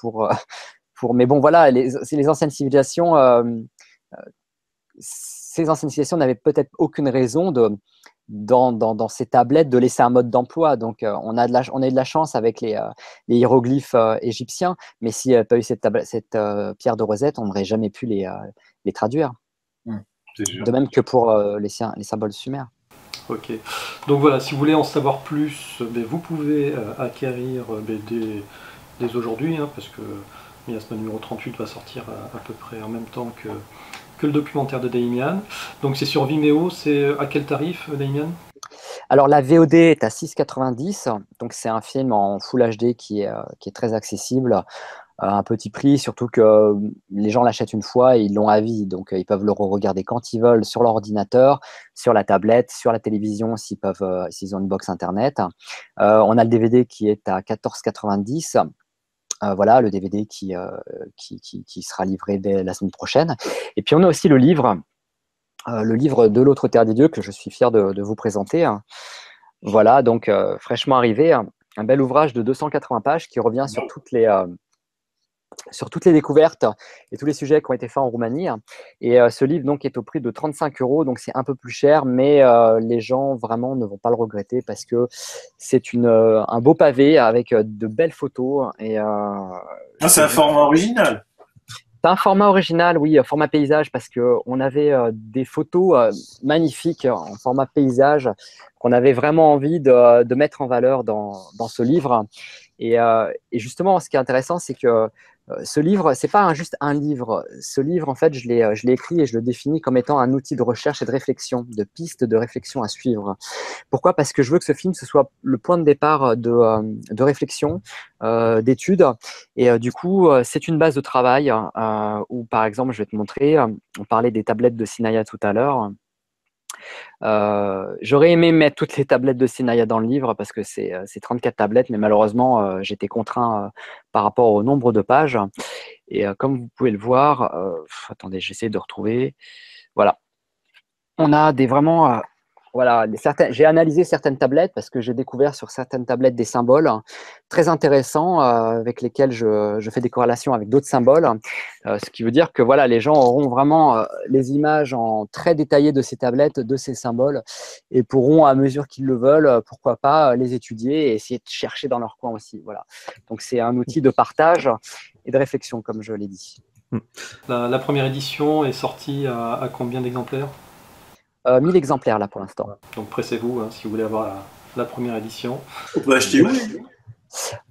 mais bon, voilà, c'est les anciennes civilisations, ces anciennes civilisations n'avaient peut-être aucune raison dans ces tablettes de laisser un mode d'emploi. Donc, on a eu de la chance avec les hiéroglyphes égyptiens, mais s'il n'y avait pas eu cette pierre de Rosette, on n'aurait jamais pu les traduire. C'est sûr. De même que pour les symboles sumérs. Ok. Donc voilà, si vous voulez en savoir plus, vous pouvez acquérir dès aujourd'hui, hein, parce que Miasma numéro 38 va sortir à peu près en même temps que le documentaire de Damian. Donc c'est sur Vimeo, c'est à quel tarif, Damian? Alors la VOD est à 6,90, donc c'est un film en Full HD qui est très accessible, à un petit prix, surtout que les gens l'achètent une fois et ils l'ont à vie, donc ils peuvent le regarder quand ils veulent sur leur ordinateur, sur la tablette, sur la télévision s'ils ont une box internet. On a le DVD qui est à 14,90. Voilà, le DVD qui sera livré dès la semaine prochaine. Et puis on a aussi le livre de l'autre Terre des Dieux que je suis fier de vous présenter. Voilà, donc fraîchement arrivé, un bel ouvrage de 280 pages qui revient sur toutes les découvertes et tous les sujets qui ont été faits en Roumanie. Et ce livre donc est au prix de 35 €, donc c'est un peu plus cher, mais les gens vraiment ne vont pas le regretter parce que c'est un beau pavé avec de belles photos. C'est un format original. C'est un format original, oui, format paysage, parce qu'on avait des photos magnifiques en format paysage qu'on avait vraiment envie de mettre en valeur dans ce livre. Et justement, ce qui est intéressant, c'est que ce livre, c'est pas juste un livre. Ce livre, en fait, je l'ai écrit et je le définis comme étant un outil de recherche et de réflexion, de pistes de réflexion à suivre. Pourquoi? Parce que je veux que ce film, ce soit le point de départ de réflexion, d'études. Et du coup, c'est une base de travail où, par exemple, je vais te montrer, on parlait des tablettes de Sinaïa tout à l'heure. J'aurais aimé mettre toutes les tablettes de Sinaïa dans le livre parce que c'est 34 tablettes, mais malheureusement, j'étais contraint par rapport au nombre de pages. Et comme vous pouvez le voir, attendez, j'essaie de retrouver. Voilà. On a vraiment. Voilà, j'ai analysé certaines tablettes parce que j'ai découvert sur certaines tablettes des symboles très intéressants avec lesquels je fais des corrélations avec d'autres symboles. Ce qui veut dire que voilà, les gens auront vraiment les images en très détaillées de ces tablettes, de ces symboles, et pourront, à mesure qu'ils le veulent, pourquoi pas les étudier et essayer de chercher dans leur coin aussi. Voilà. Donc c'est un outil de partage et de réflexion, comme je l'ai dit. La première édition est sortie à combien d'exemplaires? 1000 exemplaires là pour l'instant. Donc pressez-vous hein, si vous voulez avoir la première édition. On peut acheter où?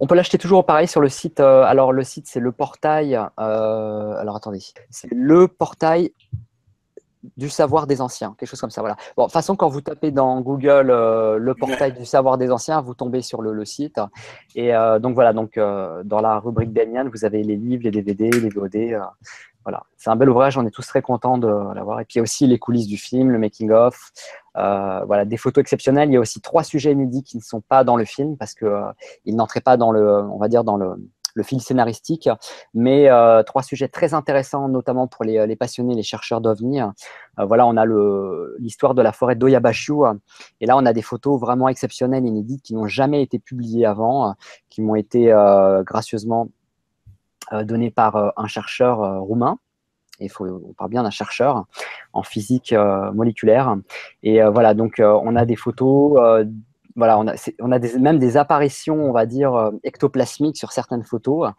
On peut l'acheter toujours pareil sur le site. Alors le site c'est le portail. Alors attendez, c'est le portail du savoir des anciens, quelque chose comme ça. Voilà. Bon, de toute façon, quand vous tapez dans Google le portail du savoir des anciens, vous tombez sur le site. Et donc voilà, dans la rubrique Damian, vous avez les livres, les DVD, les VOD. Voilà, c'est un bel ouvrage, on est tous très contents de l'avoir. Et puis il y a aussi les coulisses du film, le making-of, voilà, des photos exceptionnelles. Il y a aussi 3 sujets inédits qui ne sont pas dans le film parce qu'ils n'entraient pas dans on va dire, dans le fil scénaristique, mais 3 sujets très intéressants, notamment pour les passionnés, les chercheurs d'OVNI. Voilà, on a l'histoire de la forêt d'Oyabashu, et là on a des photos vraiment exceptionnelles, inédites, qui n'ont jamais été publiées avant, qui m'ont été gracieusement données par un chercheur roumain. On parle bien d'un chercheur en physique moléculaire. Et voilà, donc on a des photos, voilà, on a même des apparitions, on va dire, ectoplasmiques sur certaines photos.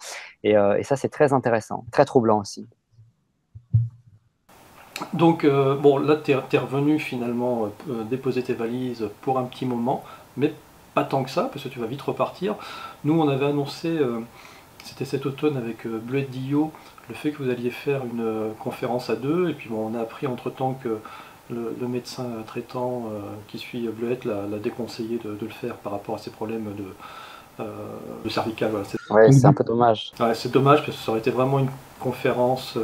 Et ça, c'est très intéressant, très troublant aussi. Donc, bon, là, tu es revenu finalement déposer tes valises pour un petit moment, mais pas tant que ça, parce que tu vas vite repartir. Nous, on avait annoncé, c'était cet automne avec Bleuette Dillot, le fait que vous alliez faire une conférence à deux, et puis bon, on a appris entre-temps que le médecin traitant qui suit Bleuette l'a déconseillé de le faire par rapport à ses problèmes de cervical. Voilà. Ouais, c'est un peu dommage. Ouais, c'est dommage, parce que ça aurait été vraiment une conférence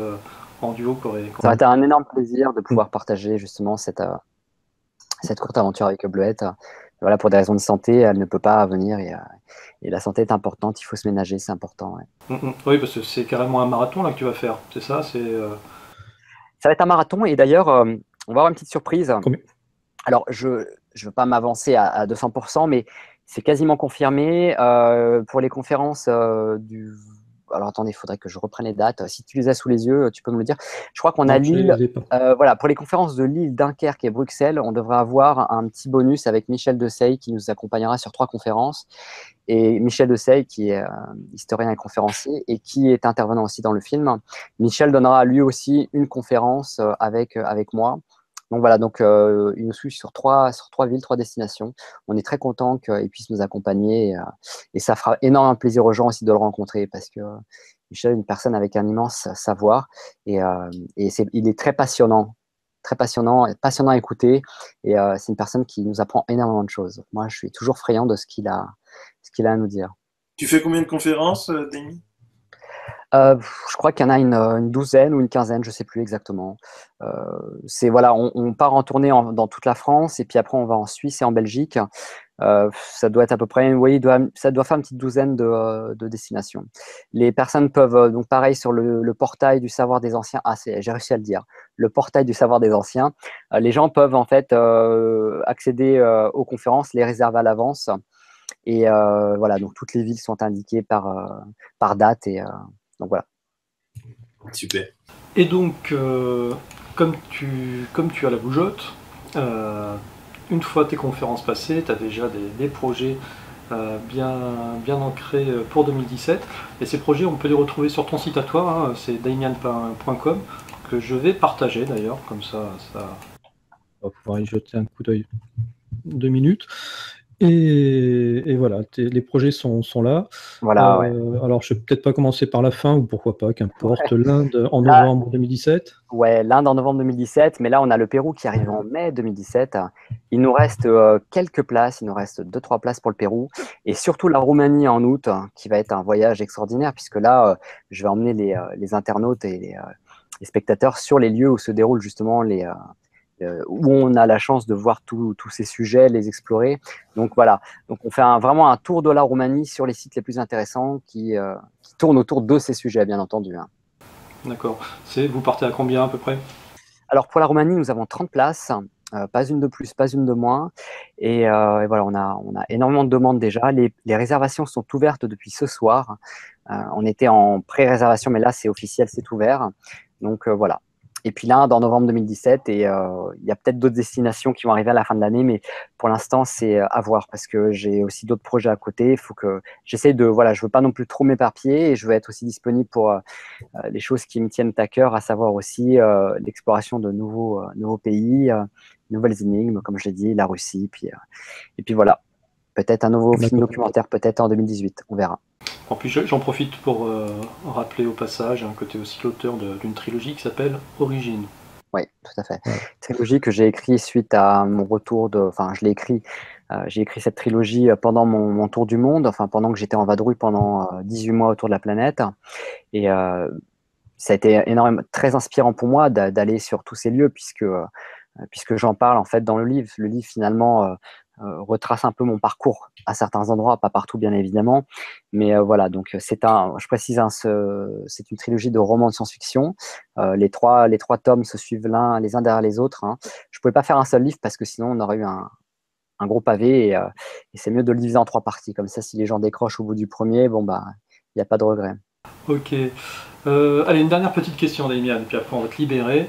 en duo qui aurait... Ça aurait été un énorme plaisir de pouvoir partager justement cette courte aventure avec Bleuette. Voilà, pour des raisons de santé, elle ne peut pas venir et la santé est importante, il faut se ménager, c'est important. Ouais. Oui, parce que c'est carrément un marathon là que tu vas faire, c'est ça? Ça va être un marathon et d'ailleurs, on va avoir une petite surprise. Combien? Alors, je ne veux pas m'avancer à 200%, mais c'est quasiment confirmé. Pour les conférences Alors, attendez, il faudrait que je reprenne les dates. Si tu les as sous les yeux, tu peux me le dire. Je crois qu'on a Lille. Voilà, pour les conférences de Lille, Dunkerque et Bruxelles, on devrait avoir un petit bonus avec Michel Desailly qui nous accompagnera sur 3 conférences. Et Michel Desailly, qui est historien et conférencier et qui est intervenant aussi dans le film. Michel donnera lui aussi une conférence avec moi. Donc voilà, donc il nous suit sur trois villes, 3 destinations. On est très content qu'il puisse nous accompagner et ça fera énormément plaisir aux gens aussi de le rencontrer parce que Michel est une personne avec un immense savoir et il est très passionnant à écouter et c'est une personne qui nous apprend énormément de choses. Moi, je suis toujours friand de ce qu'il a à nous dire. Tu fais combien de conférences, Denis? Je crois qu'il y en a une douzaine ou une quinzaine, je ne sais plus exactement. Voilà, on part en tournée dans toute la France et puis après on va en Suisse et en Belgique. Ça doit être à peu près, oui, ça doit faire une petite douzaine de destinations. Les personnes peuvent, donc pareil, sur le portail du savoir des anciens, j'ai réussi à le dire, le portail du savoir des anciens, les gens peuvent en fait accéder aux conférences, les réserver à l'avance. Et voilà, donc toutes les villes sont indiquées par date et donc voilà. Super. Et donc, comme tu as la bougeotte, une fois tes conférences passées, tu as déjà des projets bien ancrés pour 2017. Et ces projets, on peut les retrouver sur ton site à toi, hein, c'est daimian.com, que je vais partager d'ailleurs, comme ça, on va pouvoir y jeter un coup d'œil 2 minutes. Et voilà, les projets sont là. Voilà, ouais. Alors, je vais peut-être pas commencer par la fin, ou pourquoi pas, qu'importe. Ouais. L'Inde en novembre 2017. Ouais, l'Inde en novembre 2017, mais là, on a le Pérou qui arrive en mai 2017. Il nous reste quelques places, il nous reste 2-3 places pour le Pérou, et surtout la Roumanie en août, qui va être un voyage extraordinaire, puisque là, je vais emmener les internautes et les spectateurs sur les lieux où se déroulent justement où on a la chance de voir tous ces sujets, les explorer. Donc voilà, donc on fait vraiment un tour de la Roumanie sur les sites les plus intéressants qui tournent autour de ces sujets, bien entendu. Hein. D'accord. Vous partez à combien à peu près? Alors pour la Roumanie, nous avons 30 places, pas une de plus, pas une de moins. Et voilà, on a énormément de demandes déjà. Les réservations sont ouvertes depuis ce soir. On était en pré-réservation, mais là c'est officiel, c'est ouvert. Donc voilà. Et puis l'Inde en novembre 2017, et il y a peut-être d'autres destinations qui vont arriver à la fin de l'année, mais pour l'instant c'est à voir parce que j'ai aussi d'autres projets à côté. Il faut que j'essaie je veux pas non plus trop m'éparpiller et je veux être aussi disponible pour les choses qui me tiennent à cœur, à savoir aussi l'exploration de nouveaux pays, nouvelles énigmes, comme je l'ai dit, la Russie, et puis voilà, peut-être un nouveau film documentaire, peut-être en 2018, on verra. En plus, j'en profite pour rappeler au passage que tu es aussi l'auteur d'une trilogie qui s'appelle Origine. Oui, tout à fait. Ouais. Trilogie que j'ai écrit suite à mon retour j'ai écrit cette trilogie pendant mon tour du monde, pendant que j'étais en vadrouille pendant 18 mois autour de la planète. Et ça a été très inspirant pour moi d'aller sur tous ces lieux puisque j'en parle en fait dans le livre. Le livre finalement retrace un peu mon parcours à certains endroits, pas partout bien évidemment, mais voilà. Donc je précise, c'est une trilogie de romans de science-fiction. Les trois tomes se suivent les uns derrière les autres. Hein. Je pouvais pas faire un seul livre parce que sinon on aurait eu un gros pavé et c'est mieux de le diviser en 3 parties. Comme ça, si les gens décrochent au bout du premier, il n'y a pas de regret. Ok. Allez, une dernière petite question, Damien, et puis après on va te libérer.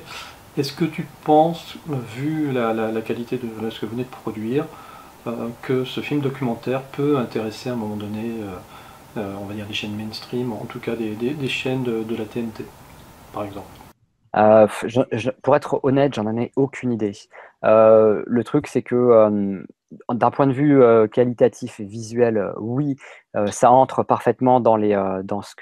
Est-ce que tu penses, vu la qualité de ce que vous venez de produire, que ce film documentaire peut intéresser à un moment donné, on va dire des chaînes mainstream, en tout cas des chaînes de la TNT, par exemple? Pour être honnête, j'en ai aucune idée. Le truc, c'est que d'un point de vue qualitatif et visuel, oui, ça entre parfaitement dans ce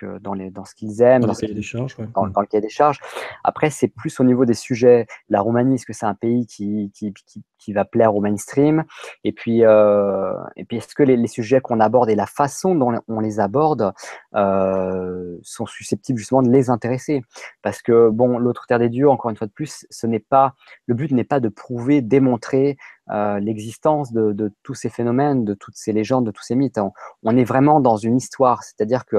qu'ils aiment, Dans les cahiers des charges, ouais. dans le cahier des charges. Après, c'est plus au niveau des sujets. La Roumanie, est-ce que c'est un pays qui va plaire au mainstream? Et puis est-ce que les sujets qu'on aborde et la façon dont on les aborde sont susceptibles justement de les intéresser? Parce que, bon, l'autre terre des dieux, encore une fois de plus, le but n'est pas de prouver, démontrer l'existence de tous ces phénomènes, de toutes ces légendes, de tous ces mythes. On est vraiment dans une histoire, c'est-à-dire que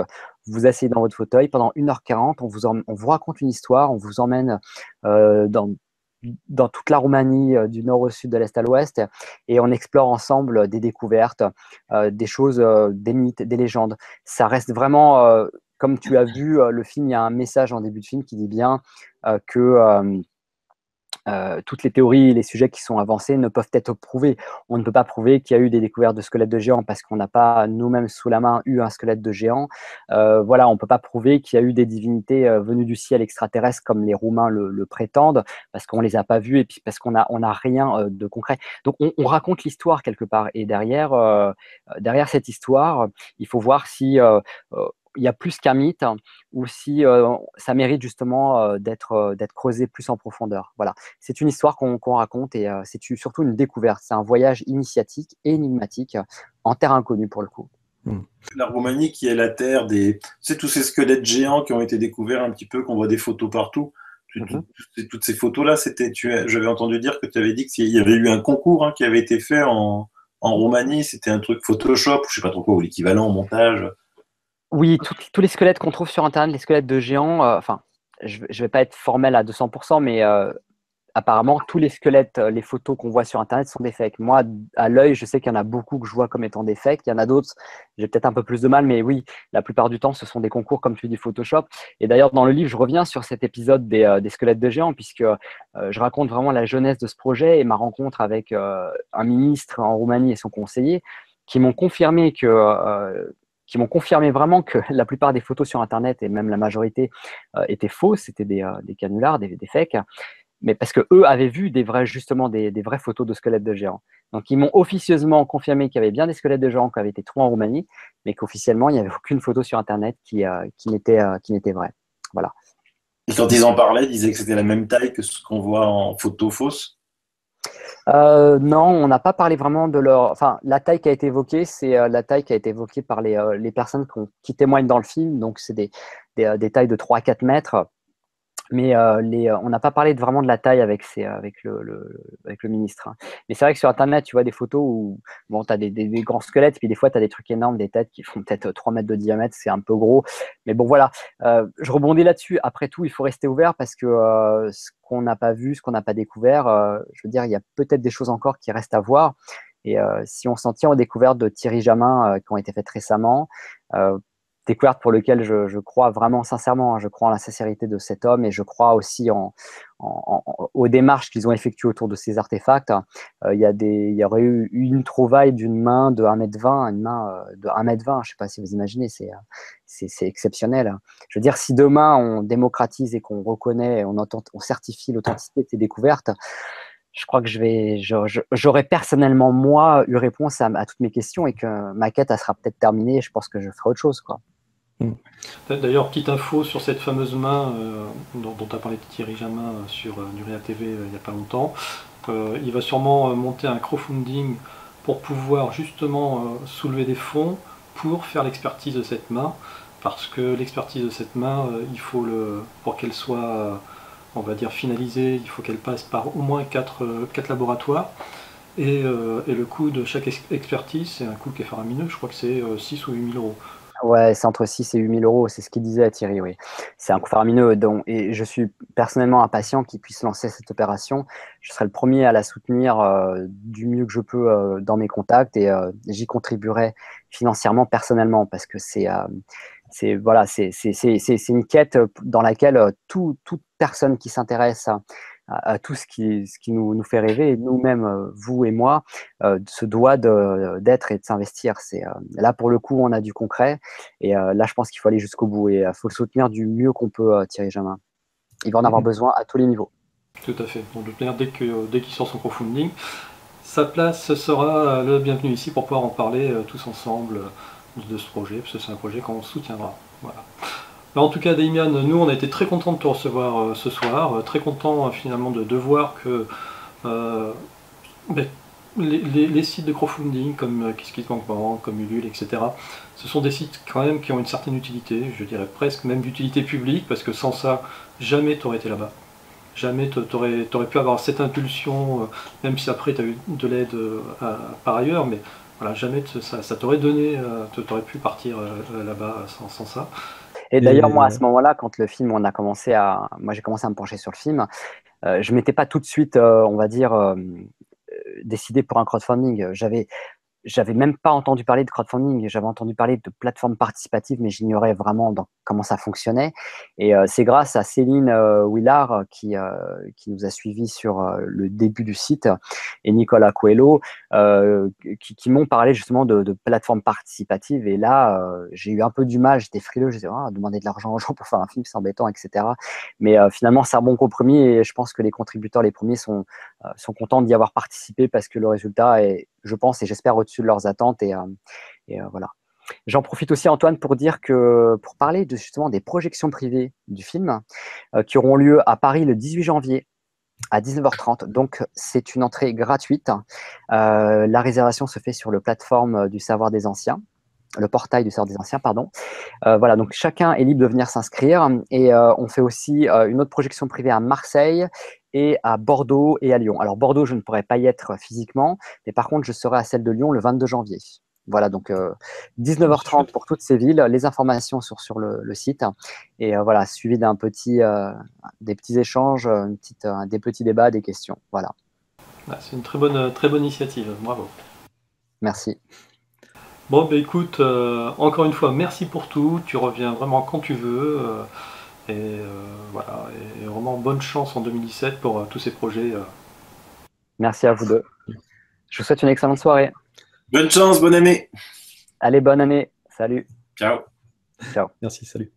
vous vous asseyez dans votre fauteuil, pendant 1h40, on vous raconte une histoire, on vous emmène dans toute la Roumanie, du nord au sud, de l'est à l'ouest, et on explore ensemble des découvertes, des choses, des mythes, des légendes. Ça reste vraiment, comme tu as vu le film, il y a un message en début de film qui dit bien que toutes les théories et les sujets qui sont avancés ne peuvent être prouvés. On ne peut pas prouver qu'il y a eu des découvertes de squelettes de géants parce qu'on n'a pas nous-mêmes sous la main eu un squelette de géant. Voilà, on ne peut pas prouver qu'il y a eu des divinités venues du ciel extraterrestre comme les Roumains le prétendent parce qu'on ne les a pas vues et puis parce qu'on a rien de concret. Donc on raconte l'histoire quelque part et derrière cette histoire, il faut voir si il y a plus qu'un mythe ou si ça mérite justement d'être creusé plus en profondeur. Voilà. C'est une histoire qu'on raconte et c'est surtout une découverte. C'est un voyage initiatique et énigmatique en terre inconnue pour le coup. La Roumanie qui est la terre des... Tu sais, tous ces squelettes géants qui ont été découverts un petit peu, qu'on voit des photos partout. Toutes ces photos-là, j'avais entendu dire que tu avais dit qu'il y avait eu un concours qui avait été fait en Roumanie. C'était un truc Photoshop, ou je sais pas trop quoi, ou l'équivalent en montage. Oui, tous les squelettes qu'on trouve sur Internet, les squelettes de géants, enfin, je ne vais pas être formel à 200%, mais apparemment, tous les squelettes, les photos qu'on voit sur Internet sont des fakes. Moi, à l'œil, je sais qu'il y en a beaucoup que je vois comme étant des fakes. Il y en a d'autres, j'ai peut-être un peu plus de mal, mais oui, la plupart du temps, ce sont des concours, comme tu dis, Photoshop. Et d'ailleurs, dans le livre, je reviens sur cet épisode des squelettes de géants, puisque je raconte vraiment la jeunesse de ce projet et ma rencontre avec un ministre en Roumanie et son conseiller, qui m'ont confirmé vraiment que la plupart des photos sur Internet, et même la majorité, étaient fausses, c'était des canulars, des fakes. Mais parce que eux avaient vu justement des vraies photos de squelettes de géants. Donc ils m'ont officieusement confirmé qu'il y avait bien des squelettes de géants qui avaient été trouvés en Roumanie, mais qu'officiellement il n'y avait aucune photo sur Internet qui n'était vraie. Voilà. Et quand ils en parlaient, ils disaient que c'était la même taille que ce qu'on voit en photo fausse. Non, on n'a pas parlé vraiment de leur. Enfin, la taille qui a été évoquée, c'est la taille qui a été évoquée par les personnes qui témoignent dans le film. Donc c'est des tailles de 3 à 4 mètres. Mais on n'a pas parlé vraiment de la taille avec le ministre. Mais c'est vrai que sur Internet, tu vois des photos où bon, tu as des grands squelettes, puis des fois, tu as des trucs énormes, des têtes qui font peut-être 3 mètres de diamètre, c'est un peu gros. Mais bon, voilà. Je rebondis là-dessus. Après tout, il faut rester ouvert parce que ce qu'on n'a pas vu, ce qu'on n'a pas découvert, je veux dire, il y a peut-être des choses encore qui restent à voir. Et si on s'en tient aux découvertes de Thierry Jamin qui ont été faites récemment, découverte pour lequel je crois vraiment sincèrement, je crois en la sincérité de cet homme et je crois aussi aux démarches qu'ils ont effectuées autour de ces artefacts. Il y aurait eu une trouvaille d'une main de 1,20 m, une main de 1,20 m, je ne sais pas si vous imaginez, c'est exceptionnel. Je veux dire, si demain on démocratise et qu'on reconnaît, on certifie l'authenticité de ces découvertes, je crois que j'aurais personnellement, moi, eu réponse à toutes mes questions et que ma quête, elle sera peut-être terminée. Je pense que je ferai autre chose, quoi. D'ailleurs, petite info sur cette fameuse main dont tu as parlé de Thierry Jamin sur Nuria TV il n'y a pas longtemps. Il va sûrement monter un crowdfunding pour pouvoir justement soulever des fonds pour faire l'expertise de cette main. Parce que l'expertise de cette main, pour qu'elle soit, on va dire, finalisée, il faut qu'elle passe par au moins 4 laboratoires. Et le coût de chaque expertise, c'est un coût qui est faramineux. Je crois que c'est 6 ou 8 000 euros. Ouais, c'est entre 6 et 8 000 euros, c'est ce qu'il disait à Thierry, oui. C'est un coût faramineux, et je suis personnellement impatient qu'il puisse lancer cette opération. Je serai le premier à la soutenir du mieux que je peux dans mes contacts, et j'y contribuerai financièrement, personnellement, parce que voilà, c'est une quête dans laquelle toute personne qui s'intéresse à tout ce qui nous fait rêver, nous-mêmes, vous et moi, se doit d'être et de s'investir. Là, pour le coup, on a du concret. Et là, je pense qu'il faut aller jusqu'au bout. Et il faut le soutenir du mieux qu'on peut, Thierry Jamin. Il va en avoir besoin à tous les niveaux. Tout à fait. Donc, de toute manière, dès qu'il sort son crowdfunding, sa place sera le bienvenu ici pour pouvoir en parler tous ensemble de ce projet, parce que c'est un projet qu'on soutiendra. Voilà. Alors, en tout cas, Damien, nous on a été très contents de te recevoir ce soir, très contents finalement de voir que ben, les sites de crowdfunding comme KissKissBankBank, comme Ulule, etc., ce sont des sites quand même qui ont une certaine utilité, je dirais presque même d'utilité publique, parce que sans ça, jamais tu aurais été là-bas. Jamais tu aurais pu avoir cette impulsion, même si après tu as eu de l'aide par ailleurs, mais voilà, jamais ça t'aurait donné, tu aurais pu partir là-bas sans ça. Et d'ailleurs, moi, à ce moment-là, quand le film, moi, j'ai commencé à me pencher sur le film, je m'étais pas tout de suite, on va dire, décidé pour un crowdfunding. J'avais même pas entendu parler de crowdfunding, j'avais entendu parler de plateforme participative, mais j'ignorais vraiment comment ça fonctionnait. Et c'est grâce à Céline Willard qui nous a suivis sur le début du site et Nicolas Coelho qui m'ont parlé justement de plateforme participative. Et là, j'ai eu un peu du mal, j'étais frileux, je disais demander de l'argent aux gens pour faire un film, c'est embêtant, etc. Mais finalement, c'est un bon compromis et je pense que les contributeurs, les premiers, sont contents d'y avoir participé parce que le résultat est, je pense et j'espère, au-dessus de leurs attentes. Et voilà. J'en profite aussi, Antoine, pour parler justement des projections privées du film qui auront lieu à Paris le 18 janvier à 19h30. Donc, c'est une entrée gratuite. La réservation se fait sur le plateforme du Savoir des Anciens. Le portail du Savoir des Anciens, pardon. Voilà, donc chacun est libre de venir s'inscrire. Et on fait aussi une autre projection privée à Marseille et à Bordeaux et à Lyon. Alors, Bordeaux, je ne pourrais pas y être physiquement, mais par contre, je serai à celle de Lyon le 22 janvier. Voilà, donc 19h30 pour toutes ces villes. Les informations sur le site. Et voilà, suivi des petits échanges, des petits débats, des questions. Voilà. C'est une très bonne initiative. Bravo. Merci. Bon, bah écoute, encore une fois, merci pour tout. Tu reviens vraiment quand tu veux. Voilà, et vraiment bonne chance en 2017 pour tous ces projets. Merci à vous deux. Je vous souhaite une excellente soirée. Bonne chance, bonne année. Allez, bonne année. Salut. Ciao. Ciao. Merci, salut.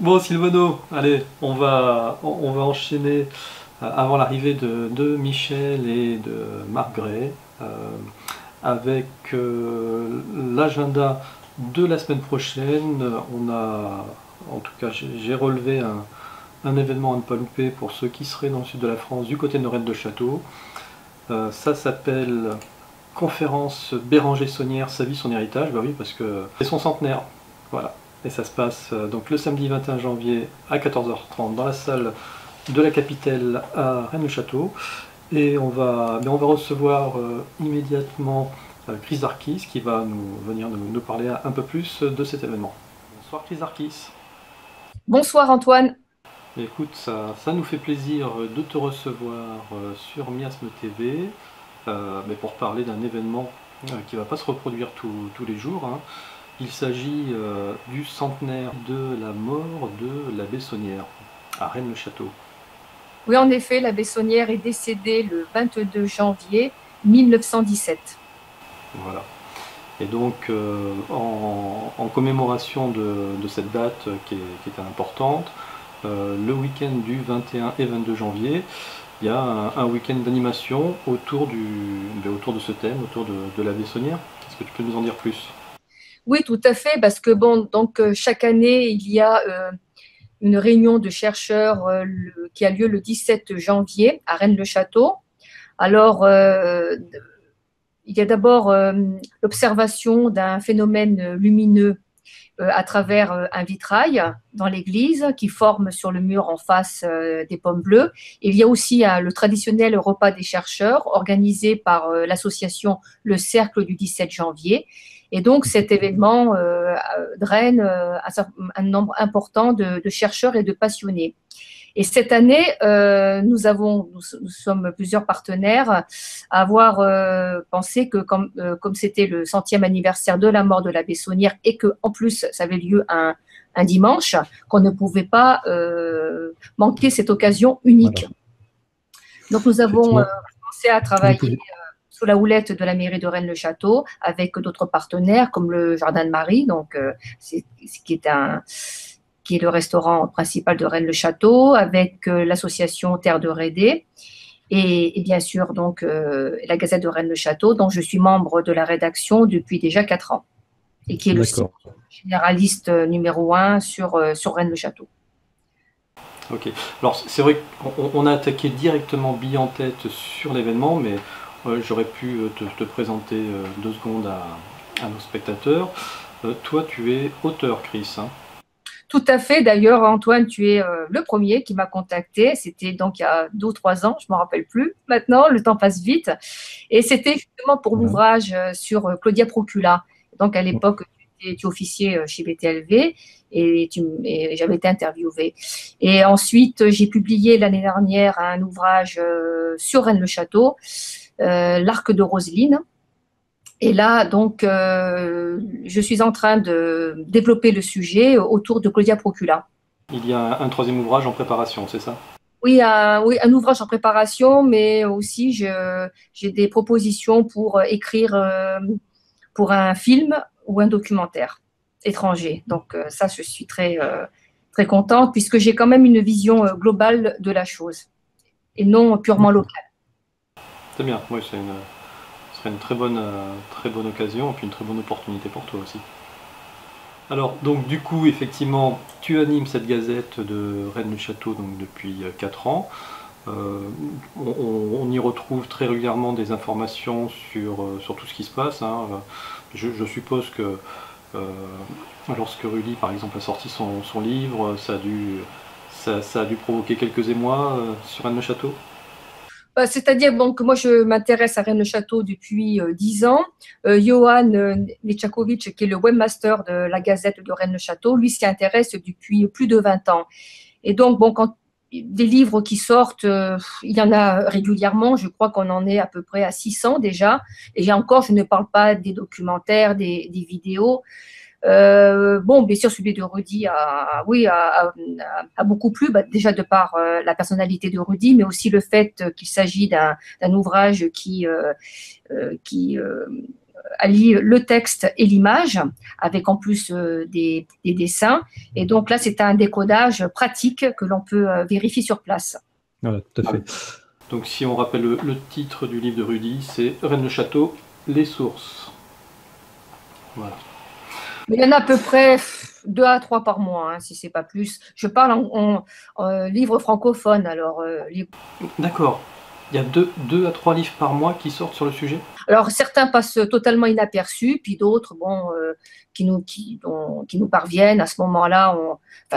Bon, Sylvano, allez, on va enchaîner avant l'arrivée de Michel et de Marc Gray avec l'agenda de la semaine prochaine. On a, en tout cas, j'ai relevé un événement à ne pas louper pour ceux qui seraient dans le sud de la France, du côté de Rennes-le-Château. Ça s'appelle Conférence Béranger-Saunière, sa vie, son héritage. Bah oui, parce que c'est son centenaire. Voilà. Et ça se passe donc le samedi 21 janvier à 14h30 dans la salle de la Capitelle à Rennes-le-Château. Et on va recevoir immédiatement Chris Darkis qui va venir nous parler un peu plus de cet événement. Bonsoir Chris Darkis. Bonsoir Antoine. Écoute, ça nous fait plaisir de te recevoir sur Miasme TV, mais pour parler d'un événement qui ne va pas se reproduire tous les jours. Hein. Il s'agit du centenaire de la mort de la Bessonnière à Rennes-le-Château. Oui, en effet, la Bessonnière est décédée le 22 janvier 1917. Voilà. Et donc, en commémoration de cette date qui était importante, le week-end du 21 et 22 janvier, il y a un week-end d'animation autour de ce thème, autour de la Bessonnière. Est-ce que tu peux nous en dire plus ? Oui, tout à fait, parce que chaque année, il y a une réunion de chercheurs qui a lieu le 17 janvier à Rennes-le-Château. Alors, il y a d'abord l'observation d'un phénomène lumineux à travers un vitrail dans l'église qui forme sur le mur en face des pommes bleues. Il y a aussi le traditionnel repas des chercheurs organisé par l'association Le Cercle du 17 janvier. Et donc, cet événement draine un nombre important de chercheurs et de passionnés. Et cette année, nous sommes plusieurs partenaires à avoir pensé que comme c'était le 100e anniversaire de la mort de la Bessonnière et qu'en plus, ça avait lieu un un dimanche, qu'on ne pouvait pas manquer cette occasion unique. Voilà. Donc nous avons commencé à travailler sous la houlette de la mairie de Rennes-le-Château avec d'autres partenaires comme le Jardin de Marie, donc qui est le restaurant principal de Rennes-le-Château, avec l'association Terre de Rédé et bien sûr donc la Gazette de Rennes-le-Château, dont je suis membre de la rédaction depuis déjà 4 ans et qui est le site généraliste numéro 1 sur Rennes-le-Château. Ok. Alors c'est vrai qu'on a attaqué directement bille en tête sur l'événement, mais j'aurais pu te présenter 2 secondes à nos spectateurs. Toi, tu es auteur, Chris, hein? Tout à fait. D'ailleurs, Antoine, tu es le premier qui m'a contacté. C'était donc il y a 2 ou 3 ans, je ne m'en rappelle plus. Maintenant, le temps passe vite. Et c'était justement pour l'ouvrage sur Claudia Procula. Donc à l'époque, tu officiais chez BTLV et j'avais été interviewée. Et ensuite, j'ai publié l'année dernière un ouvrage sur Rennes-le-Château, L'Arc de Roseline. Et là, donc, je suis en train de développer le sujet autour de Claudia Procula. Il y a un 3e ouvrage en préparation, c'est ça? Oui, un ouvrage en préparation, mais aussi j'ai des propositions pour écrire pour un film ou un documentaire étranger. Donc ça, je suis très, très contente puisque j'ai quand même une vision globale de la chose et non purement locale. C'est bien, oui, ce serait une très bonne occasion et puis une très bonne opportunité pour toi aussi. Alors, donc du coup, effectivement, tu animes cette gazette de Rennes-le-Château donc, depuis 4 ans. On y retrouve très régulièrement des informations sur tout ce qui se passe, hein. Je suppose que lorsque Rudy, par exemple, a sorti son livre, ça a dû provoquer quelques émois sur Rennes-le-Château? C'est-à-dire que moi, je m'intéresse à Rennes-le-Château depuis 10 ans. Johan Nechakovic, qui est le webmaster de la Gazette de Rennes-le-Château, lui s'y intéresse depuis plus de 20 ans. Et donc, quand des livres qui sortent, il y en a régulièrement. Je crois qu'on en est à peu près à 600 déjà. Et encore, je ne parle pas des documentaires, des vidéos. Bien sûr, celui de Rudy a beaucoup plu, déjà de par la personnalité de Rudy, mais aussi le fait qu'il s'agit d'un ouvrage qui allie le texte et l'image, avec en plus des dessins. Et donc là, c'est un décodage pratique que l'on peut vérifier sur place. Voilà, tout à fait. Donc si on rappelle le titre du livre de Rudy, c'est Rennes-le-Château, les sources. Voilà. Mais il y en a à peu près 2 à 3 par mois, hein, si ce n'est pas plus. Je parle en livre francophone. Alors, D'accord. Il y a 2 à 3 livres par mois qui sortent sur le sujet? Alors, certains passent totalement inaperçus, puis d'autres qui nous parviennent à ce moment-là,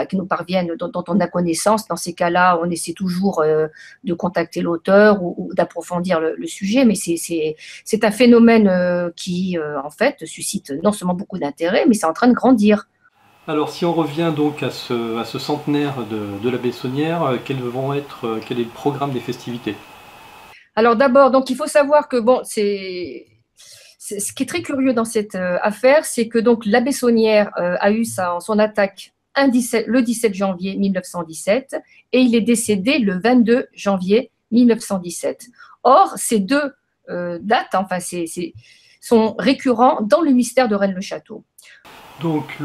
qui nous parviennent, dont on a connaissance. Dans ces cas-là, on essaie toujours de contacter l'auteur ou d'approfondir le sujet, mais c'est un phénomène qui, en fait, suscite non seulement beaucoup d'intérêt, mais c'est en train de grandir. Alors, si on revient donc à ce centenaire de la Bessonnière, quel est le programme des festivités? Alors d'abord, donc il faut savoir que ce qui est très curieux dans cette affaire, c'est que donc la Bessonnière a eu son attaque le 17 janvier 1917 et il est décédé le 22 janvier 1917. Or, ces 2 dates, sont récurrents dans le mystère de Rennes-le-Château. Donc,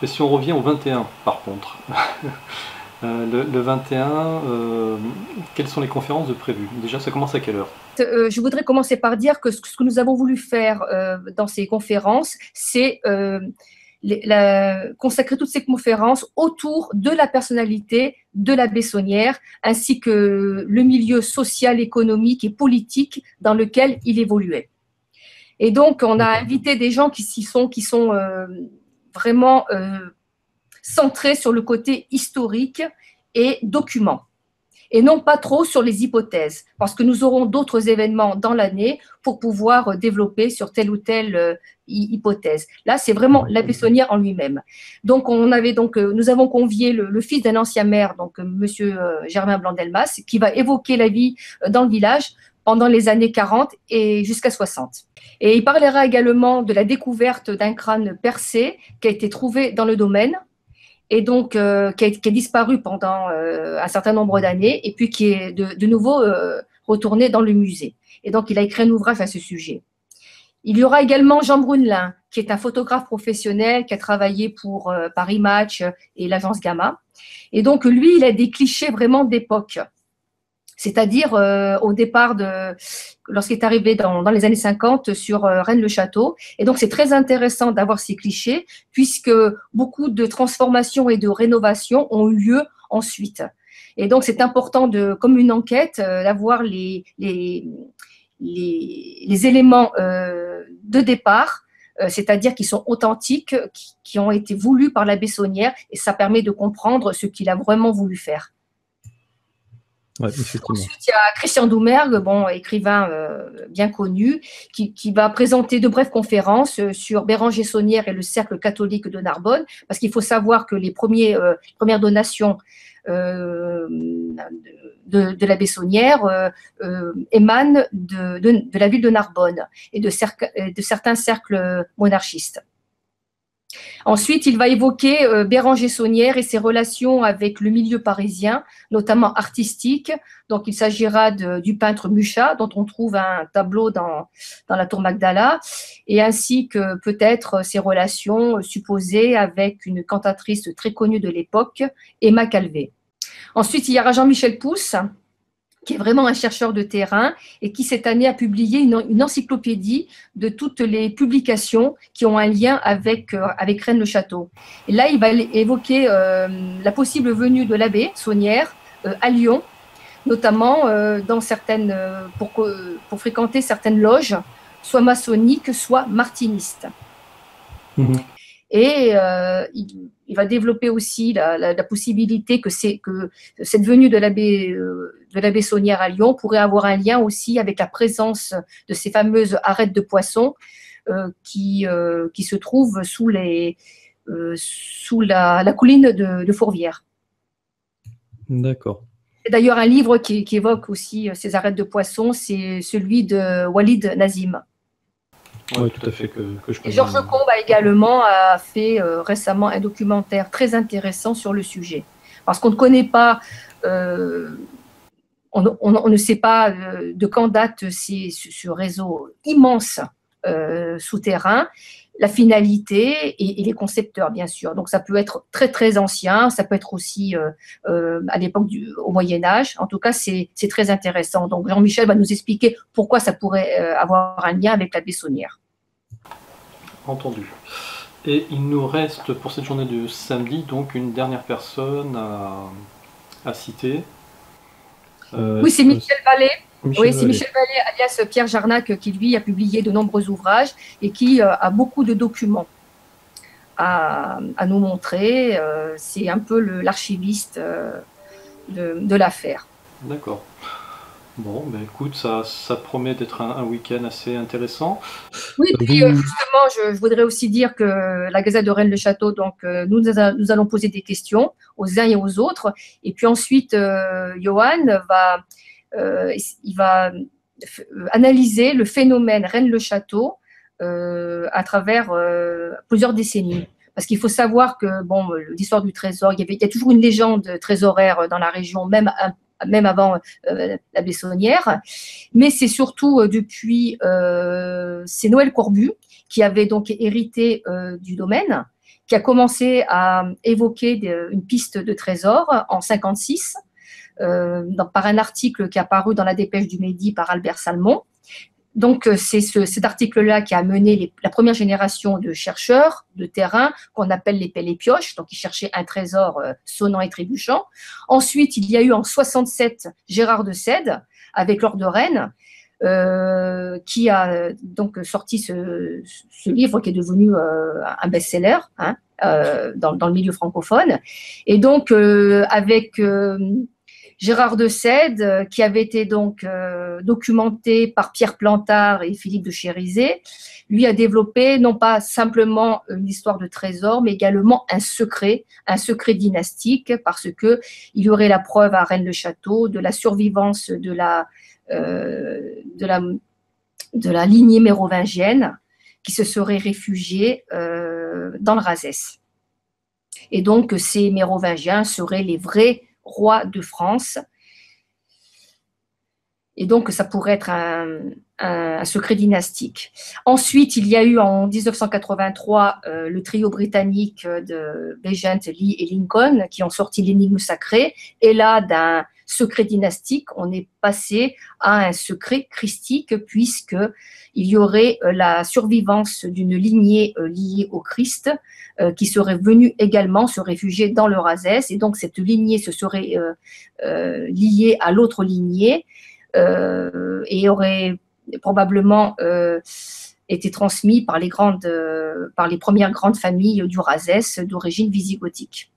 si on revient au 21, par contre. Le 21, quelles sont les conférences de prévues? Déjà, ça commence à quelle heure? Je voudrais commencer par dire que ce que nous avons voulu faire dans ces conférences, c'est consacrer toutes ces conférences autour de la personnalité de la Bessonnière, ainsi que le milieu social, économique et politique dans lequel il évoluait. Et donc, on a invité des gens qui sont vraiment centrés sur le côté historique et document, et non pas trop sur les hypothèses, parce que nous aurons d'autres événements dans l'année pour pouvoir développer sur telle ou telle hypothèse. Là, c'est vraiment la Bessonnière en lui-même. Donc, nous avons convié le fils d'un ancien maire, donc Monsieur Germain Blandelmas, qui va évoquer la vie dans le village pendant les années 40 et jusqu'à 60. Et il parlera également de la découverte d'un crâne percé qui a été trouvé dans le domaine, et donc qui est disparu pendant un certain nombre d'années, et puis qui est de nouveau retourné dans le musée. Et donc, il a écrit un ouvrage à ce sujet. Il y aura également Jean Brunelin, qui est un photographe professionnel qui a travaillé pour Paris Match et l'agence Gamma. Et donc, lui, il a des clichés vraiment d'époque. C'est-à-dire, au départ, lorsqu'il est arrivé dans les années 50 sur Rennes-le-Château. Et donc, c'est très intéressant d'avoir ces clichés, puisque beaucoup de transformations et de rénovations ont eu lieu ensuite. Et donc, c'est important, comme une enquête, d'avoir les éléments de départ, c'est-à-dire qui sont authentiques, qui ont été voulus par la Bessonnière, et ça permet de comprendre ce qu'il a vraiment voulu faire. Ouais, effectivement. Ensuite, il y a Christian Doumergue, bon, écrivain bien connu, qui va présenter de brèves conférences sur Béranger Saunière et le cercle catholique de Narbonne, parce qu'il faut savoir que les premières donations de la Bessonnière émanent de la ville de Narbonne et de certains cercles monarchistes. Ensuite, il va évoquer Béranger Saunière et ses relations avec le milieu parisien, notamment artistique. Donc, il s'agira du peintre Mucha, dont on trouve un tableau dans la tour Magdala, et ainsi que peut-être ses relations supposées avec une cantatrice très connue de l'époque, Emma Calvé. Ensuite, il y aura Jean-Michel Pousse, qui est vraiment un chercheur de terrain et qui, cette année, a publié une encyclopédie de toutes les publications qui ont un lien avec Rennes-le-Château. Et là, il va évoquer la possible venue de l'abbé Saunière à Lyon, notamment pour fréquenter certaines loges, soit maçonniques, soit martinistes. Mmh. Et il va développer aussi la possibilité que cette venue de l'abbé Saunière à Lyon pourrait avoir un lien aussi avec la présence de ces fameuses arêtes de poissons qui se trouvent sous la colline de Fourvière. D'accord. D'ailleurs, un livre qui évoque aussi ces arêtes de poissons, c'est celui de Walid Nazim. Oui, tout à fait. Que je connais. Georges Combe également a fait récemment un documentaire très intéressant sur le sujet. Parce qu'on ne connaît pas, on ne sait pas de quand date ce réseau immense souterrain, la finalité et les concepteurs, bien sûr. Donc, ça peut être très, très ancien, ça peut être aussi à l'époque au Moyen-Âge. En tout cas, c'est très intéressant. Donc, Jean-Michel va nous expliquer pourquoi ça pourrait avoir un lien avec la Bessonnière. Entendu. Et il nous reste pour cette journée de samedi donc une dernière personne à citer. Oui, c'est Michel Vallée. Oui, c'est Michel Vallée, alias Pierre Jarnac, qui lui a publié de nombreux ouvrages et qui a beaucoup de documents à nous montrer. C'est un peu l'archiviste de l'affaire. D'accord. Bon, ben écoute, ça promet d'être un week-end assez intéressant. Oui, et puis justement, je voudrais aussi dire que la Gazette de Rennes-le-Château, donc nous allons poser des questions aux uns et aux autres. Et puis ensuite, Johan il va analyser le phénomène Rennes-le-Château à travers plusieurs décennies. Parce qu'il faut savoir que, bon, l'histoire du trésor, il y a toujours une légende trésoraire dans la région, même avant la Bessonnière, mais c'est surtout depuis, c'est Noël Corbu qui avait donc hérité du domaine, qui a commencé à évoquer une piste de trésor en 1956, par un article qui est apparu dans la Dépêche du Midi par Albert Salmon. Donc, c'est cet article-là qui a mené la première génération de chercheurs de terrain qu'on appelle les pelles et pioches. Donc, ils cherchaient un trésor sonnant et trébuchant. Ensuite, il y a eu en 67 Gérard de Sède avec l'or de Rennes, qui a donc sorti ce livre qui est devenu un best-seller dans le milieu francophone. Et donc, avec Gérard de Sède, qui avait été donc documenté par Pierre Plantard et Philippe de Chérizet, lui a développé non pas simplement une histoire de trésor, mais également un secret dynastique, parce que il y aurait la preuve à Rennes-le-Château de la survivance de la lignée mérovingienne qui se serait réfugiée dans le Razès. Et donc, ces Mérovingiens seraient les vrais rois de France. Et donc, ça pourrait être un secret dynastique. Ensuite, il y a eu en 1983 le trio britannique de Begent, Lee et Lincoln qui ont sorti l'énigme sacrée. Et là, d'un secret dynastique, on est passé à un secret christique, puisqu'il y aurait la survivance d'une lignée liée au Christ qui serait venue également se réfugier dans le Razès. Et donc, cette lignée se serait liée à l'autre lignée. Et aurait probablement été transmis par les premières grandes familles du Razès d'origine visigothique.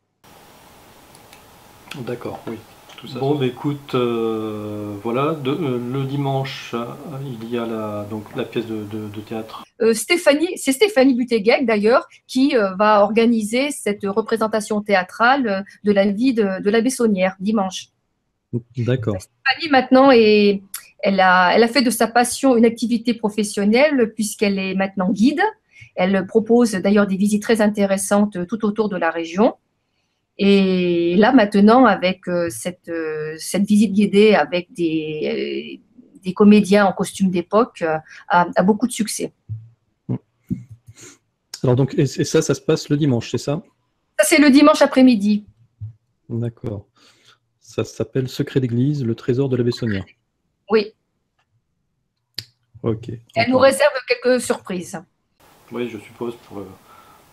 D'accord, oui. Tout ça. Bon, bah, écoute, voilà, le dimanche, il y a donc la pièce de théâtre. C'est Stéphanie Buttigieg d'ailleurs qui va organiser cette représentation théâtrale de la vie de la Bessonnière dimanche. D'accord. Stéphanie maintenant elle a fait de sa passion une activité professionnelle puisqu'elle est maintenant guide. Elle propose d'ailleurs des visites très intéressantes tout autour de la région. Et là maintenant, avec cette visite guidée avec des comédiens en costume d'époque, a beaucoup de succès. Alors donc, et ça se passe le dimanche, c'est ça? Ça, c'est le dimanche après-midi. D'accord. Ça s'appelle Secret d'église, le trésor de la Bessonnière. Oui. Ok. Elle nous réserve quelques surprises. Oui, je suppose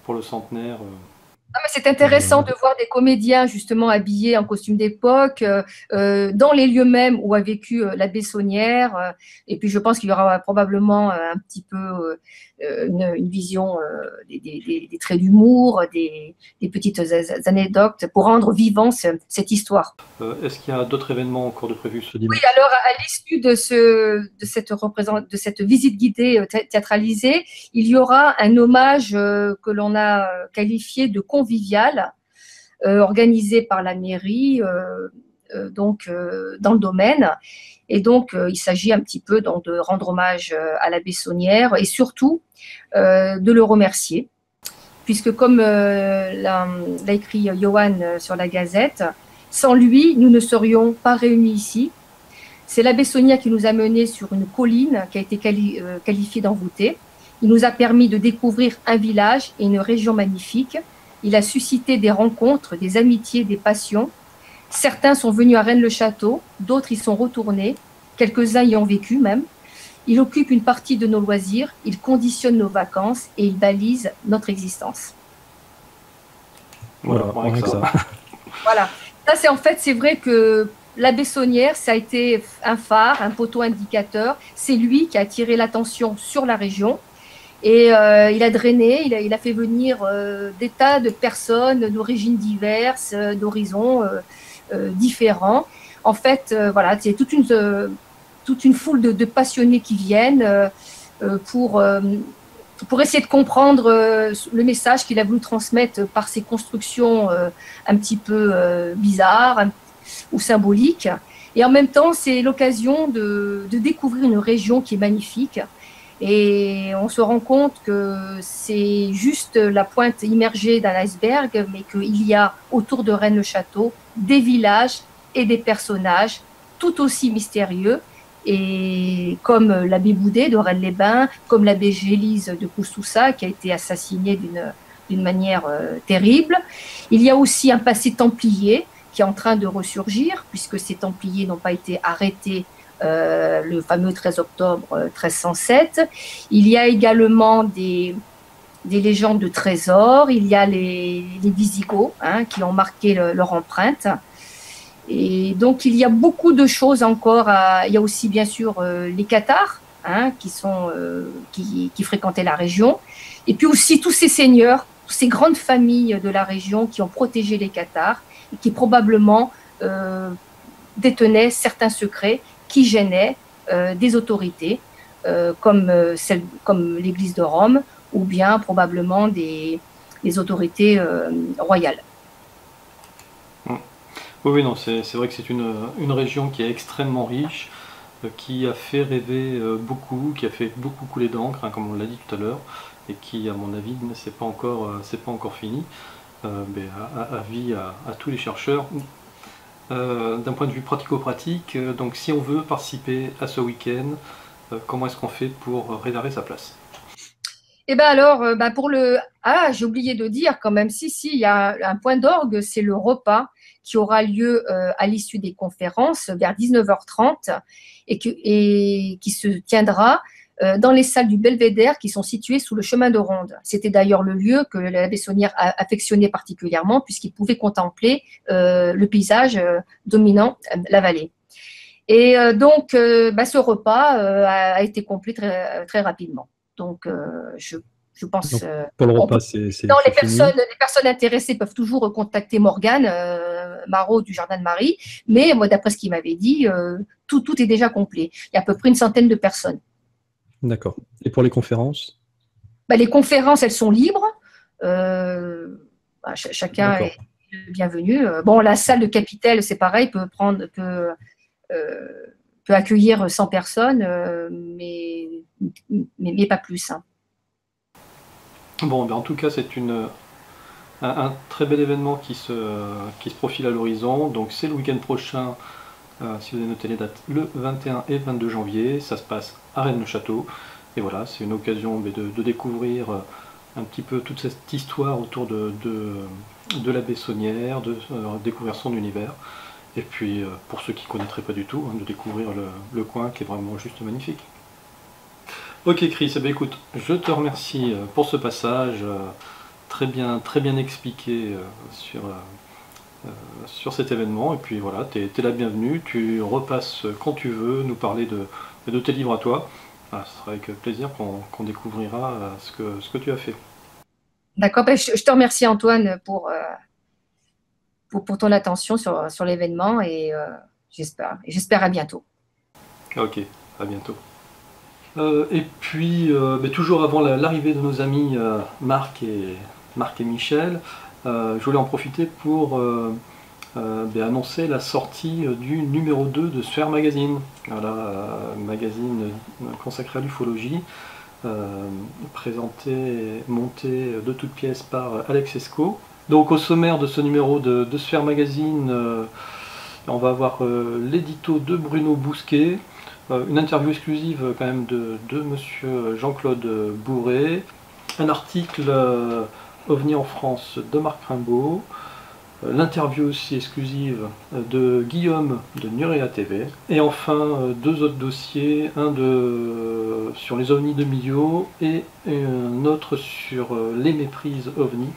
pour le centenaire. Ah, mais c'est intéressant de voir des comédiens justement habillés en costume d'époque dans les lieux mêmes où a vécu la Bessonnière. Et puis je pense qu'il y aura probablement un petit peu une vision des traits d'humour, des petites anecdotes pour rendre vivant cette histoire. Est-ce qu'il y a d'autres événements en cours de prévu ce dimanche? Oui, alors à l'issue de cette visite guidée théâtralisée, il y aura un hommage que l'on a qualifié de convivial, organisé par la mairie, dans le domaine. Et donc, il s'agit un petit peu donc, de rendre hommage à la Bessonnière et surtout de le remercier, puisque comme l'a écrit Johan sur la Gazette, sans lui, nous ne serions pas réunis ici. C'est la Bessonnière qui nous a menés sur une colline qui a été qualifiée d'envoûtée. Il nous a permis de découvrir un village et une région magnifique. Il a suscité des rencontres, des amitiés, des passions. Certains sont venus à Rennes-le-Château, d'autres y sont retournés, quelques-uns y ont vécu même. Il occupe une partie de nos loisirs, il conditionne nos vacances et il balise notre existence. Voilà, ça. Voilà. Ça, c'est vrai que la Bessonnière, ça a été un phare, un poteau indicateur. C'est lui qui a attiré l'attention sur la région. Et il a drainé, il a fait venir des tas de personnes d'origines diverses, d'horizons différents. En fait, voilà, c'est toute une foule de passionnés qui viennent pour essayer de comprendre le message qu'il a voulu transmettre par ses constructions un petit peu bizarres ou symboliques. Et en même temps, c'est l'occasion de découvrir une région qui est magnifique. Et on se rend compte que c'est juste la pointe immergée d'un iceberg, mais qu'il y a autour de Rennes-le-Château des villages et des personnages tout aussi mystérieux. Et comme l'abbé Boudet de Rennes-les-Bains, comme l'abbé Gélise de Coustoussat, qui a été assassiné d'une manière terrible. Il y a aussi un passé templier qui est en train de ressurgir, puisque ces templiers n'ont pas été arrêtés le fameux 13 octobre 1307. Il y a également des légendes de trésors, il y a les Visigoths qui ont marqué leur empreinte. Et donc il y a beaucoup de choses encore. Il y a aussi bien sûr les Cathares qui fréquentaient la région. Et puis aussi tous ces seigneurs, ces grandes familles de la région qui ont protégé les Cathares et qui probablement détenaient certains secrets qui gênaient des autorités comme l'Église de Rome ou bien probablement des autorités royales. Oui, non, c'est vrai que c'est une région qui est extrêmement riche, qui a fait rêver beaucoup, qui a fait beaucoup couler d'encre, comme on l'a dit tout à l'heure, et qui, à mon avis, c'est pas encore fini. avis à tous les chercheurs. D'un point de vue pratico-pratique, donc si on veut participer à ce week-end, comment est-ce qu'on fait pour réserver sa place? Et ben alors, pour le… Ah, j'ai oublié de dire quand même, si, il y a un point d'orgue, c'est le repas qui aura lieu à l'issue des conférences vers 19h30 et qui se tiendra dans les salles du Belvédère qui sont situées sous le chemin de ronde. C'était d'ailleurs le lieu que la Bessonnière a affectionné particulièrement puisqu'il pouvait contempler le paysage dominant la vallée. Et donc, ce repas a été complet très rapidement. Donc, je pense… Donc, pour le repas, c'est les fini. personnes intéressées peuvent toujours contacter Morgane Marot du Jardin de Marie, mais moi, d'après ce qu'il m'avait dit, tout est déjà complet. Il y a à peu près une centaine de personnes. D'accord. Et pour les conférences? Les conférences, elles sont libres. Chacun est bienvenu. Bon, la salle de Capitelle, c'est pareil, peut accueillir 100 personnes, mais pas plus. Hein. Bon, en tout cas, c'est un très bel événement qui se profile à l'horizon. Donc, c'est le week-end prochain, si vous avez noté les dates, le 21 et 22 janvier. Ça se passe à Rennes-le-Château. Et voilà, c'est une occasion de découvrir un petit peu toute cette histoire autour de la Bessonnière, de découvrir son univers. Et puis, pour ceux qui ne connaîtraient pas du tout, de découvrir le coin qui est vraiment juste magnifique. Ok Chris, écoute, je te remercie pour ce passage très bien expliqué sur cet événement. Et puis voilà, tu es la bienvenue, tu repasses quand tu veux nous parler de tes livres à toi. Ce sera avec plaisir qu'on découvrira ce que tu as fait. D'accord, je te remercie Antoine pour ton attention sur l'événement et j'espère à bientôt. Ok, à bientôt. Et puis, toujours avant l'arrivée de nos amis Marc et Michel, je voulais en profiter pour annoncer la sortie du numéro 2 de Sphère Magazine. Voilà, magazine consacré à l'ufologie, monté de toutes pièces par Alex Esco. Donc au sommaire de ce numéro de Sphère Magazine, on va avoir l'édito de Bruno Bousquet, une interview exclusive quand même de monsieur Jean-Claude Bourré, un article OVNI en France de Marc Rimbaud, l'interview aussi exclusive de Guillaume de Nurea TV, et enfin 2 autres dossiers, un sur les ovnis de Millau et un autre sur les méprises ovnis,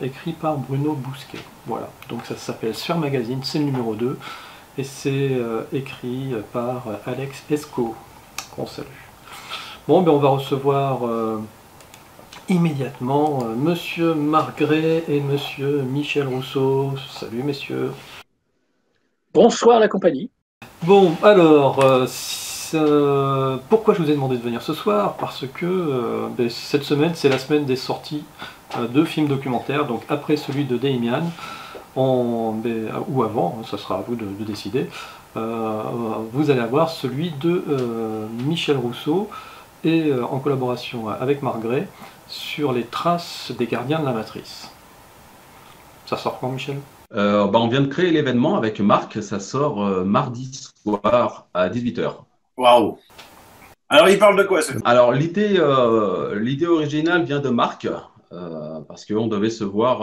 écrit par Bruno Bousquet. Voilà, donc ça s'appelle Sphère Magazine, c'est le numéro 2. Et c'est écrit par Alex Esco, qu'on salue. Bon, on va recevoir immédiatement monsieur Margret et monsieur Michel Rousseau. Salut messieurs. Bonsoir la compagnie. Bon, alors, pourquoi je vous ai demandé de venir ce soir? Parce que cette semaine, c'est la semaine des sorties de films documentaires, donc après celui de Damian. Ou avant, ça sera à vous de décider, vous allez avoir celui de Michel Rousseau et en collaboration avec Margret sur les traces des gardiens de la matrice. Ça sort quand, Michel? On vient de créer l'événement avec Marc, ça sort mardi soir à 18h. Waouh! Alors il parle de quoi Alors l'idée originale vient de Marc. Parce qu'on devait se voir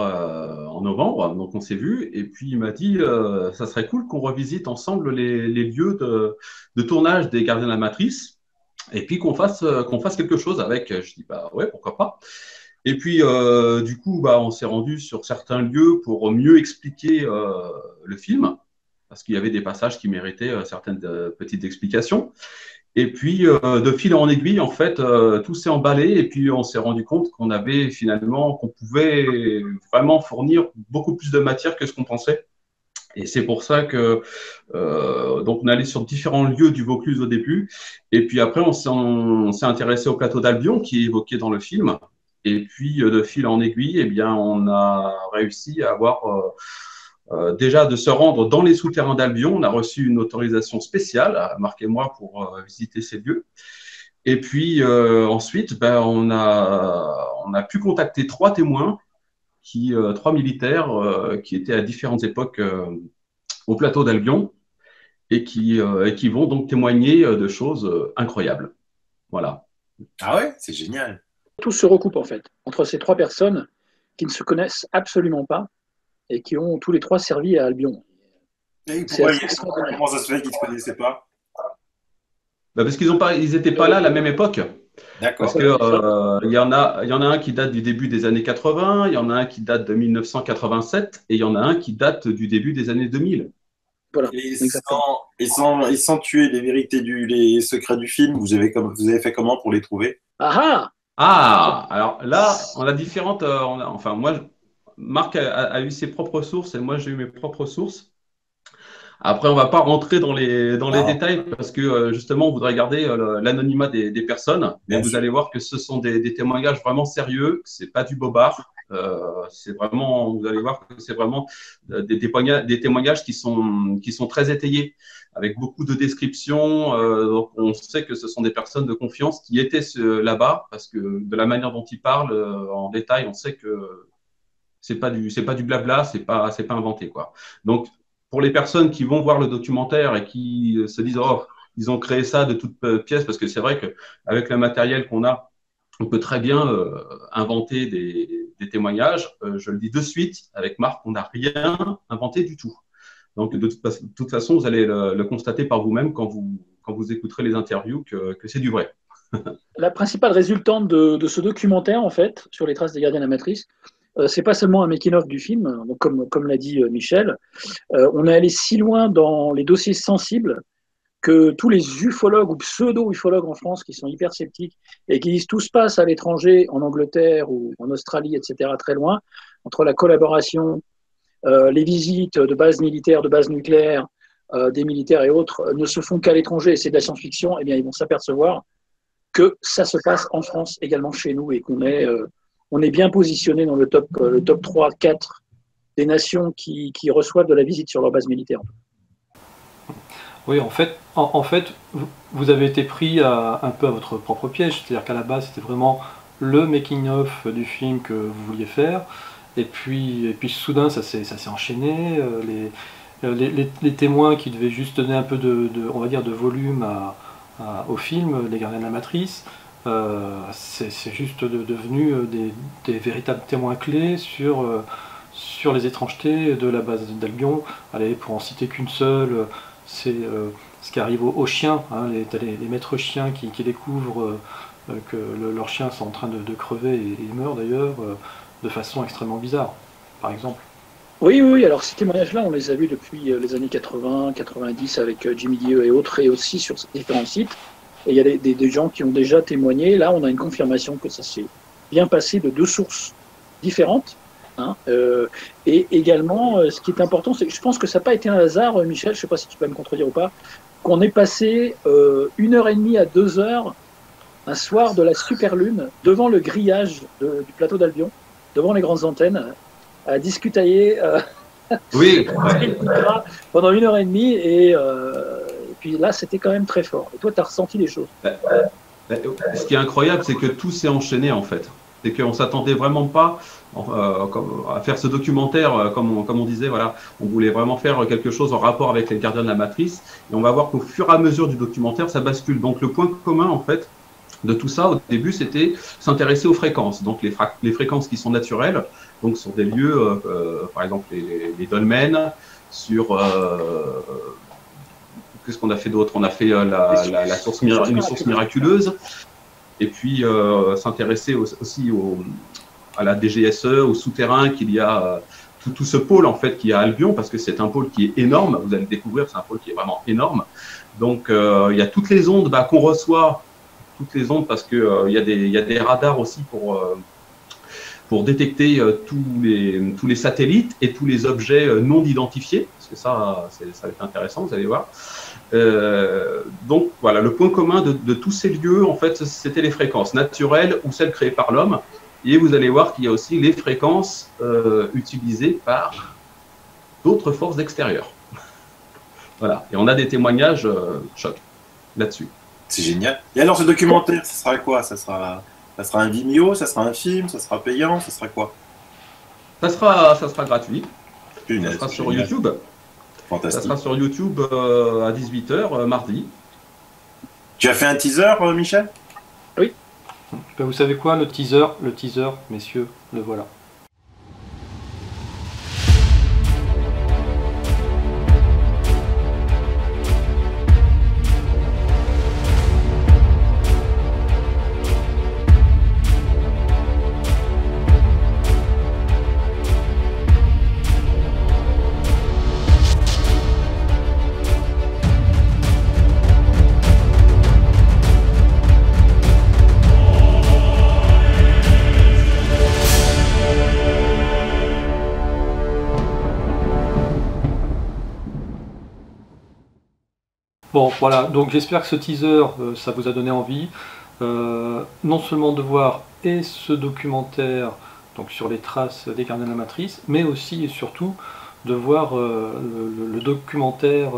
en novembre, donc on s'est vu, et puis il m'a dit ça serait cool qu'on revisite ensemble les lieux de tournage des Gardiens de la Matrice, et puis qu'on fasse quelque chose avec. Je dis bah ouais, pourquoi pas. Et puis du coup on s'est rendu sur certains lieux pour mieux expliquer le film, parce qu'il y avait des passages qui méritaient certaines petites explications. Et puis, de fil en aiguille, en fait, tout s'est emballé et puis on s'est rendu compte qu'on pouvait vraiment fournir beaucoup plus de matière que ce qu'on pensait. Et c'est pour ça que donc on est allé sur différents lieux du Vaucluse au début. Et puis après, on s'est intéressé au plateau d'Albion qui est évoqué dans le film. Et puis, de fil en aiguille, on a réussi à avoir… déjà de se rendre dans les souterrains d'Albion. On a reçu une autorisation spéciale, Marc et moi, pour visiter ces lieux. Et puis ensuite, on a pu contacter 3 témoins trois militaires qui étaient à différentes époques au plateau d'Albion et qui vont donc témoigner de choses incroyables. Voilà. Ah ouais, c'est génial. Tout se recoupe en fait entre ces trois personnes qui ne se connaissent absolument pas et qui ont tous les trois servi à Albion. Et C'est pourquoi assez extraordinaire. comment ça se fait qu'ils ne se connaissaient pas? Bah, parce qu'ils n'étaient pas là à la même époque. D'accord. Parce que il y en a un qui date du début des années 80, il y en a un qui date de 1987 et il y en a un qui date du début des années 2000. Voilà, Et exactement. sans tuer les vérités les secrets du film, vous avez fait comment pour les trouver? Ah Ah, alors là, on a différentes. Enfin, moi, Marc a eu ses propres sources et moi, j'ai eu mes propres sources. Après, on va pas rentrer dans les Ah, détails parce que justement, on voudrait garder l'anonymat des personnes. Mais bien vous sûr. allez voir que ce sont des témoignages vraiment sérieux. C'est pas du bobard. C'est vraiment, vous allez voir que c'est vraiment des témoignages qui sont très étayés, avec beaucoup de descriptions. Donc on sait que ce sont des personnes de confiance qui étaient là-bas parce que de la manière dont ils parlent en détail, on sait que c'est pas du blabla, c'est pas inventé quoi. Donc pour les personnes qui vont voir le documentaire et qui se disent oh ils ont créé ça de toutes pièces parce que c'est vrai que avec le matériel qu'on a, on peut très bien inventer des témoignages. Je le dis de suite avec Marc, on n'a rien inventé du tout. Donc de toute façon, vous allez le constater par vous-même quand vous écouterez les interviews que c'est du vrai. La principale résultante de ce documentaire, en fait, sur les traces des gardiens de la matrice, c'est pas seulement un making-of du film, donc comme l'a dit Michel, on est allé si loin dans les dossiers sensibles que tous les ufologues ou pseudo-ufologues en France qui sont hyper sceptiques et qui disent tout se passe à l'étranger, en Angleterre ou en Australie, etc., très loin, entre la collaboration, les visites de bases militaires, de bases nucléaires, des militaires et autres, ne se font qu'à l'étranger et c'est de la science-fiction, eh bien, ils vont s'apercevoir que ça se passe en France, également chez nous, et on est bien positionné dans le top 3, 4 des nations qui reçoivent de la visite sur leur base militaire. Oui, en fait, vous avez été pris un peu à votre propre piège. C'est-à-dire qu'à la base, c'était vraiment le making-of du film que vous vouliez faire. Et puis soudain, ça s'est enchaîné. Les témoins qui devaient juste donner un peu on va dire, de volume au film, Les Gardiens de la Matrice, c'est juste devenu des véritables témoins clés sur les étrangetés de la base d'Albion. Allez, pour en citer qu'une seule, c'est ce qui arrive aux chiens, hein, les maîtres chiens qui découvrent que leurs chiens sont en train de crever et ils meurent d'ailleurs de façon extrêmement bizarre, par exemple. Oui, alors ces témoignages-là, on les a vus depuis les années 80, 90 avec Jimmy Dieu et autres, et aussi sur différents sites. Et il y a des gens qui ont déjà témoigné. Là, on a une confirmation que ça s'est bien passé de deux sources différentes. Hein, et également, ce qui est important, c'est que je pense que ça n'a pas été un hasard, Michel, je ne sais pas si tu peux me contredire ou pas, qu'on ait passé 1h30 à 2 heures un soir de la superlune devant le grillage du plateau d'Albion, devant les grandes antennes, à discutailler Oui. pendant 1h30 et puis là, c'était quand même très fort. Et toi, tu as ressenti des choses. Ce qui est incroyable, c'est que tout s'est enchaîné en fait. C'est qu'on ne s'attendait vraiment pas à faire ce documentaire, comme on disait, voilà, on voulait vraiment faire quelque chose en rapport avec les gardiens de la matrice. Et on va voir qu'au fur et à mesure du documentaire, ça bascule. Donc le point commun en fait de tout ça, au début, c'était s'intéresser aux fréquences. Donc les fréquences qui sont naturelles, donc sur des lieux, par exemple les dolmens, sur qu'est-ce qu'on a fait d'autre? On a fait une source miraculeuse. Et puis s'intéresser aussi à la DGSE, au souterrain qu'il y a, tout ce pôle en fait qui est à Albion, parce que c'est un pôle qui est énorme, vous allez le découvrir, c'est un pôle qui est vraiment énorme. Donc il y a toutes les ondes qu'on reçoit, toutes les ondes parce qu'il y a des radars aussi pour détecter tous les satellites et tous les objets non identifiés, parce que ça va être intéressant, vous allez voir. Donc voilà, le point commun de tous ces lieux, en fait, c'était les fréquences naturelles ou celles créées par l'homme. Et vous allez voir qu'il y a aussi les fréquences utilisées par d'autres forces extérieures. Voilà, et on a des témoignages choc là-dessus. C'est génial. Et alors, ce documentaire, ça sera quoi? Ça sera un Vimeo, ça sera un film, ça sera payant, ça sera quoi? Ça sera gratuit. Ça Punaise, sera sur génial. YouTube. Ça Fantastique. sera sur YouTube à 18h mardi. Tu as fait un teaser, Michel? Ben, vous savez quoi, le teaser, messieurs, le voilà. Bon, voilà, donc j'espère que ce teaser, ça vous a donné envie, non seulement de voir et ce documentaire donc sur les traces des gardiens de la matrice, mais aussi et surtout de voir le documentaire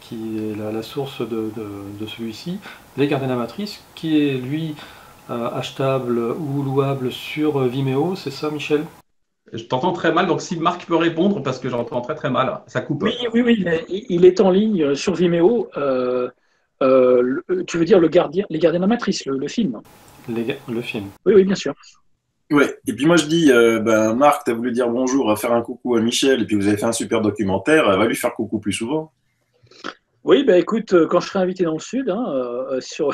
qui est la source de celui-ci, les gardiens de la matrice, qui est lui achetable ou louable sur Vimeo, c'est ça Michel? Je t'entends très mal, donc si Marc peut répondre, parce que j'entends très très mal, ça coupe. Oui, il est en ligne sur Vimeo. Tu veux dire les gardiens de la matrice, le film? Le film. Oui, oui, bien sûr. Ouais. Et puis moi je dis, ben Marc, t'as voulu dire bonjour, faire un coucou à Michel, et puis vous avez fait un super documentaire, va lui faire coucou plus souvent. Oui, bah écoute, quand je serai invité dans le sud, hein, sur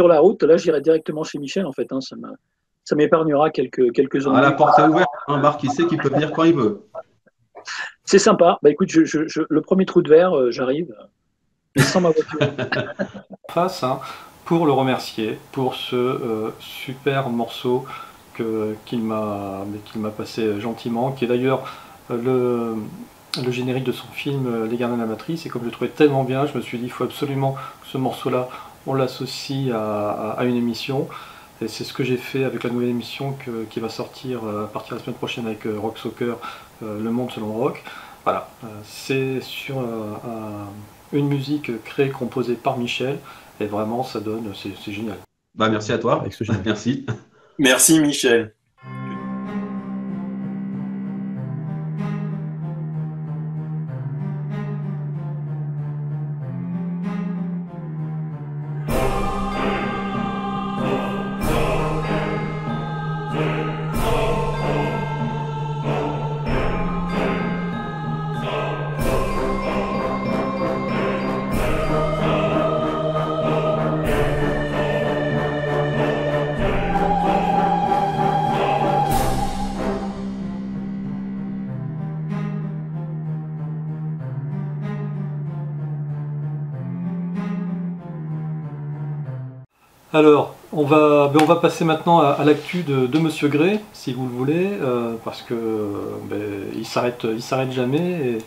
la route, là, j'irai directement chez Michel, en fait. Hein, ça m'épargnera quelques Ah, la ennuis. porte est ouverte, hein, Marc, il sait qu'il peut venir quand il veut. C'est sympa. Bah écoute, le premier trou de verre, j'arrive, mais sans ma voiture. Face, hein, pour le remercier pour ce super morceau qu'il m'a passé gentiment, qui est d'ailleurs le générique de son film Les Gardiens de la Matrice, et comme je le trouvais tellement bien, je me suis dit il faut absolument que ce morceau-là, on l'associe à une émission, et c'est ce que j'ai fait avec la nouvelle émission qui va sortir à partir de la semaine prochaine avec Rock Soccer, Le Monde selon Rock. Voilà, c'est sur une musique créée, composée par Michel, et vraiment ça donne, c'est génial. Bah, merci à toi. Avec ce générique. Merci. Merci Michel. Alors, on va passer maintenant à l'actu de Monsieur Gray, si vous le voulez, parce que il s'arrête jamais,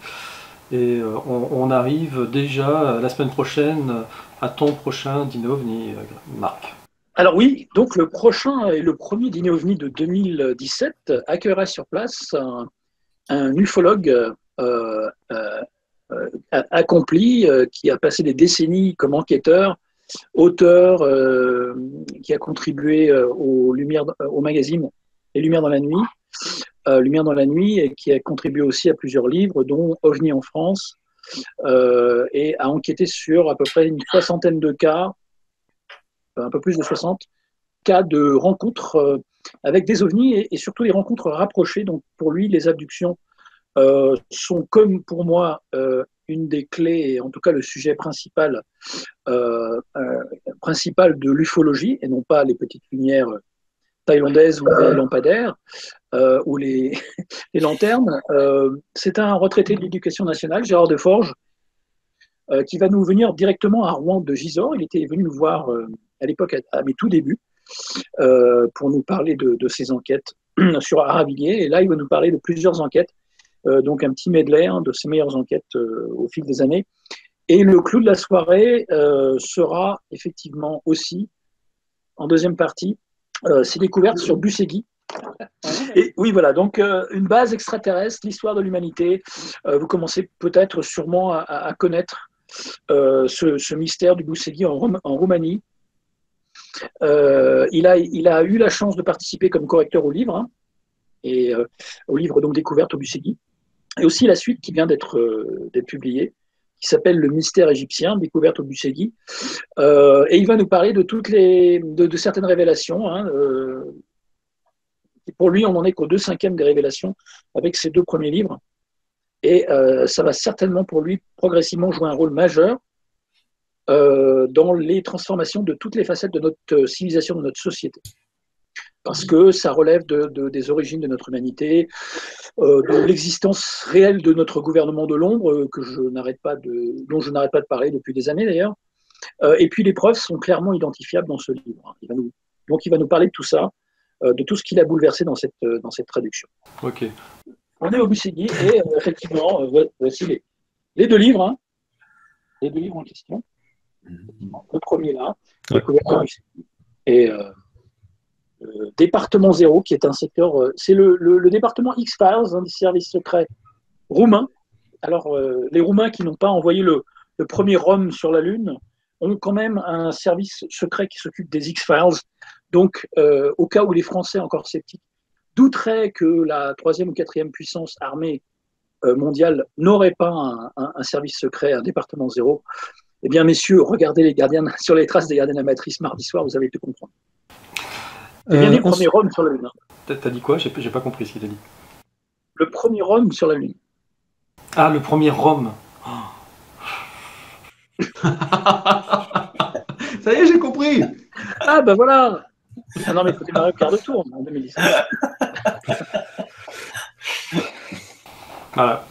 et on arrive déjà la semaine prochaine à ton prochain Dîner OVNI, Marc. Alors oui, donc le prochain et le premier Dîner OVNI de 2017 accueillera sur place un ufologue accompli qui a passé des décennies comme enquêteur, auteur, qui a contribué au magazine Les Lumières dans la nuit, Lumière dans la nuit, et qui a contribué aussi à plusieurs livres, dont OVNI en France, et a enquêté sur à peu près une soixantaine de cas, un peu plus de 60 cas de rencontres avec des ovnis, et surtout des rencontres rapprochées. Donc pour lui, les abductions sont, comme pour moi, une des clés, et en tout cas le sujet principal de l'ufologie, et non pas les petites lumières thaïlandaises ou les lampadaires ou les lanternes. C'est un retraité de l'éducation nationale, Gérard Deforges, qui va nous venir directement à Rouen de Gisors. Il était venu nous voir à l'époque, à mes tout débuts, pour nous parler de ses enquêtes sur Aravilliers. Et là, il va nous parler de plusieurs enquêtes, donc un petit medley de ses meilleures enquêtes au fil des années. Et le clou de la soirée sera effectivement aussi, en deuxième partie, ses découvertes sur Busségui. Et oui, voilà, donc une base extraterrestre, l'histoire de l'humanité. Vous commencez peut-être sûrement à connaître ce mystère du Busségui en Roumanie. Il a eu la chance de participer comme correcteur au livre, hein, et au livre donc Découverte au Busségui. Et aussi la suite qui vient d'être publiée, qui s'appelle Le mystère égyptien, Découverte au Busségui. Et il va nous parler de certaines révélations. Pour lui, on n'en est qu'au 2/5 des révélations avec ses 2 premiers livres. Et ça va certainement pour lui progressivement jouer un rôle majeur dans les transformations de toutes les facettes de notre civilisation, de notre société. Parce que ça relève des origines de notre humanité, de l'existence réelle de notre gouvernement de l'ombre, dont je n'arrête pas de parler depuis des années d'ailleurs. Et puis les preuves sont clairement identifiables dans ce livre. Donc il va nous parler de tout ça, de tout ce qu'il a bouleversé dans cette traduction. Ok. On est au Busségui et effectivement, voici les 2 livres, hein, les 2 livres en question. Le premier là, Découverte au Busségui, et Département 0, qui est un secteur, c'est le département X-Files, des services secrets roumains. Alors, les Roumains qui n'ont pas envoyé le premier homme sur la Lune ont quand même un service secret qui s'occupe des X-Files. Donc, au cas où les Français, encore sceptiques, douteraient que la 3e ou 4e puissance armée mondiale n'aurait pas un service secret, un département 0, eh bien, messieurs, regardez les gardiens sur les traces des gardiens de la matrice mardi soir, vous avez tout comprendre. C'est bien le premier homme sur la Lune. T'as dit quoi? J'ai pas compris ce qu'il a dit. Le premier homme sur la Lune. Ah, le premier Rome. Ça y est, j'ai compris. Ah, ben voilà. Ah non, mais il faut démarrer au quart de tour en 2017. Voilà.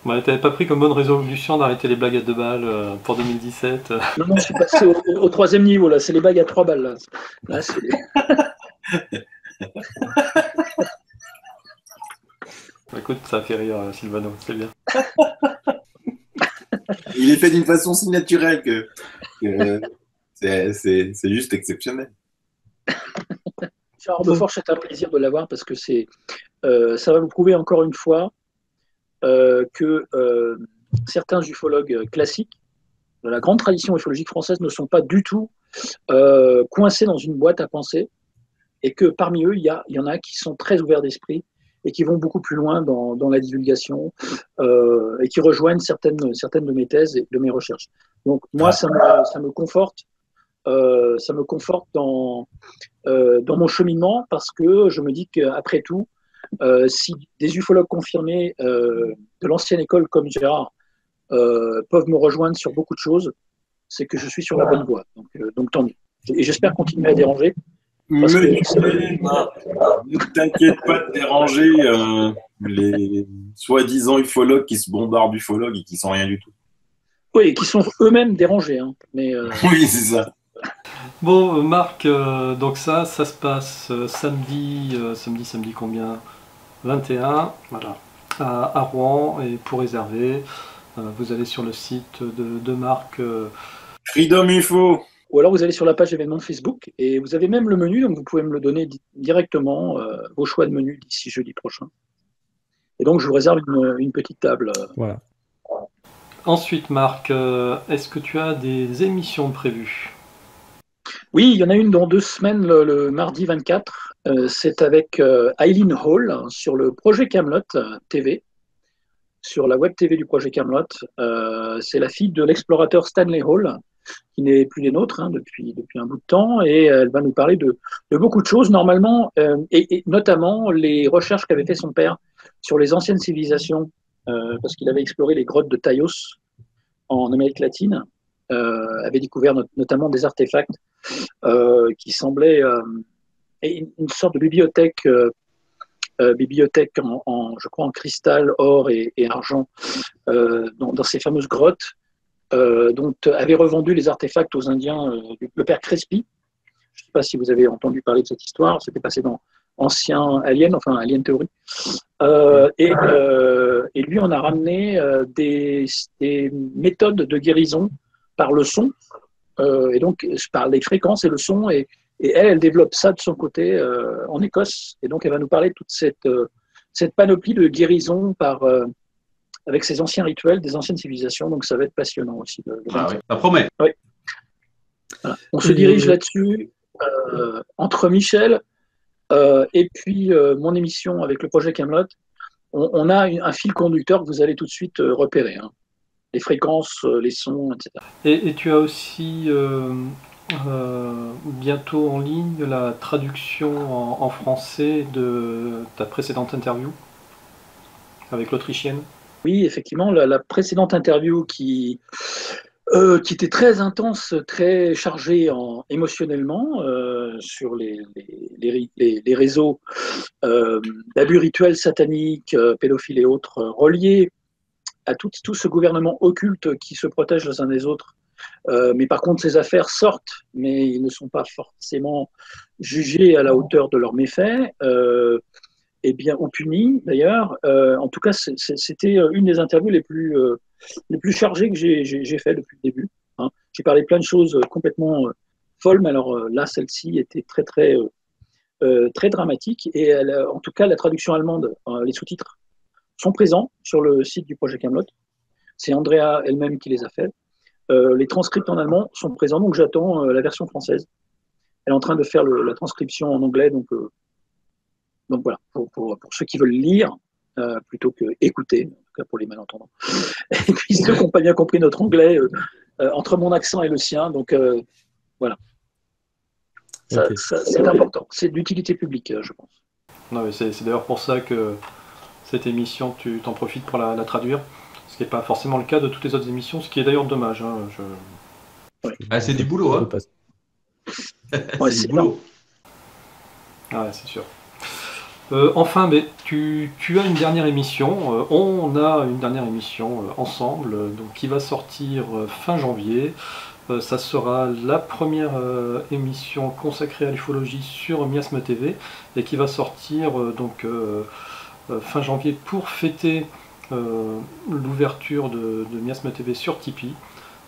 Ouais, t'avais pas pris comme bonne résolution d'arrêter les blagues à 2 balles pour 2017. Non, je suis passé au 3e niveau, là. C'est les blagues à 3 balles, là c'est Écoute, ça fait rire Sylvano, c'est bien. Il est fait d'une façon si naturelle que c'est juste exceptionnel. Charles Beaufort, c'est un plaisir de l'avoir parce que ça va vous prouver encore une fois que certains ufologues classiques de la grande tradition ufologique française ne sont pas du tout coincés dans une boîte à pensée et que parmi eux, il y en a qui sont très ouverts d'esprit et qui vont beaucoup plus loin dans la divulgation et qui rejoignent certaines de mes thèses et de mes recherches. Donc moi, ça me conforte dans mon cheminement parce que je me dis qu'après tout, si des ufologues confirmés de l'ancienne école comme Gérard peuvent me rejoindre sur beaucoup de choses, c'est que je suis sur la bonne voie. Donc tant mieux. Et j'espère continuer à déranger. Ne t'inquiète pas de déranger les soi-disant ufologues qui se bombardent d'ufologues et qui sont rien du tout. Oui, qui sont eux-mêmes dérangés. Hein. Mais, Oui, c'est ça. Bon, Marc, donc ça se passe samedi combien? 21, voilà, à Rouen. Et pour réserver, vous allez sur le site de Marc. Freedom UFO. Ou alors vous allez sur la page événements Facebook et vous avez même le menu, donc vous pouvez me le donner directement, vos choix de menu d'ici jeudi prochain. Et donc je vous réserve une petite table. Voilà. Ensuite, Marc, est-ce que tu as des émissions prévues? Oui, il y en a une dans 2 semaines, le mardi 24. C'est avec Eileen Hall sur le projet Camelot TV, sur la web TV du projet Camelot. C'est la fille de l'explorateur Stanley Hall, qui n'est plus des nôtres depuis un bout de temps, et elle va nous parler de beaucoup de choses, normalement, et notamment les recherches qu'avait fait son père sur les anciennes civilisations, parce qu'il avait exploré les grottes de Taïos en Amérique latine, avait découvert notamment des artefacts qui semblaient une sorte de bibliothèque je crois en cristal, or et argent, dans ces fameuses grottes, dont avait revendu les artefacts aux Indiens le père Crespi. Je ne sais pas si vous avez entendu parler de cette histoire, c'était passé dans Ancien Alien, enfin Alien Theory. Et lui, on a ramené des méthodes de guérison par le son, et donc par les fréquences et le son, et elle développe ça de son côté en Écosse, et donc elle va nous parler de toute cette panoplie de guérison avec ces anciens rituels des anciennes civilisations, donc ça va être passionnant aussi. Ah oui, ça promet. Oui. Voilà. On se dirige là-dessus entre Michel, Et puis, mon émission avec le projet Camelot, on a un fil conducteur que vous allez tout de suite repérer, hein. Les fréquences, les sons, etc. Et tu as aussi bientôt en ligne la traduction en français de ta précédente interview avec l'Autrichienne. Oui, effectivement, la précédente interview qui était très intense, très chargée émotionnellement sur les réseaux d'abus rituels sataniques, pédophiles et autres, reliés à tout ce gouvernement occulte qui se protège les uns des autres. Mais par contre, ces affaires sortent, mais ils ne sont pas forcément jugés à la hauteur de leurs méfaits, et bien, ou punis d'ailleurs. En tout cas, c'était une des interviews les plus chargées que j'ai fait depuis le début, hein. J'ai parlé plein de choses complètement folles, mais alors là, celle-ci était très dramatique. Et en tout cas, la traduction allemande, les sous-titres sont présents sur le site du projet Camelot. C'est Andrea elle-même qui les a fait. Les transcripts en allemand sont présents, donc j'attends la version française. Elle est en train de faire la transcription en anglais, donc voilà, pour ceux qui veulent lire plutôt que écouter, en tout cas pour les malentendants. Et puis ceux qui n'ont pas bien compris notre anglais, entre mon accent et le sien, donc voilà. Ok. C'est important, c'est d'utilité publique, je pense. Non, mais c'est d'ailleurs pour ça que cette émission, tu t'en profites pour la traduire, ce qui n'est pas forcément le cas de toutes les autres émissions, ce qui est d'ailleurs dommage, hein. Ah, c'est du boulot, hein. Ouais, C'est du boulot. Ah ouais, c'est sûr. Enfin, mais tu as une dernière émission, on a une dernière émission ensemble, donc qui va sortir fin janvier. Ça sera la première émission consacrée à l'ufologie sur Miasme TV et qui va sortir fin janvier pour fêter l'ouverture de Miasme TV sur Tipeee.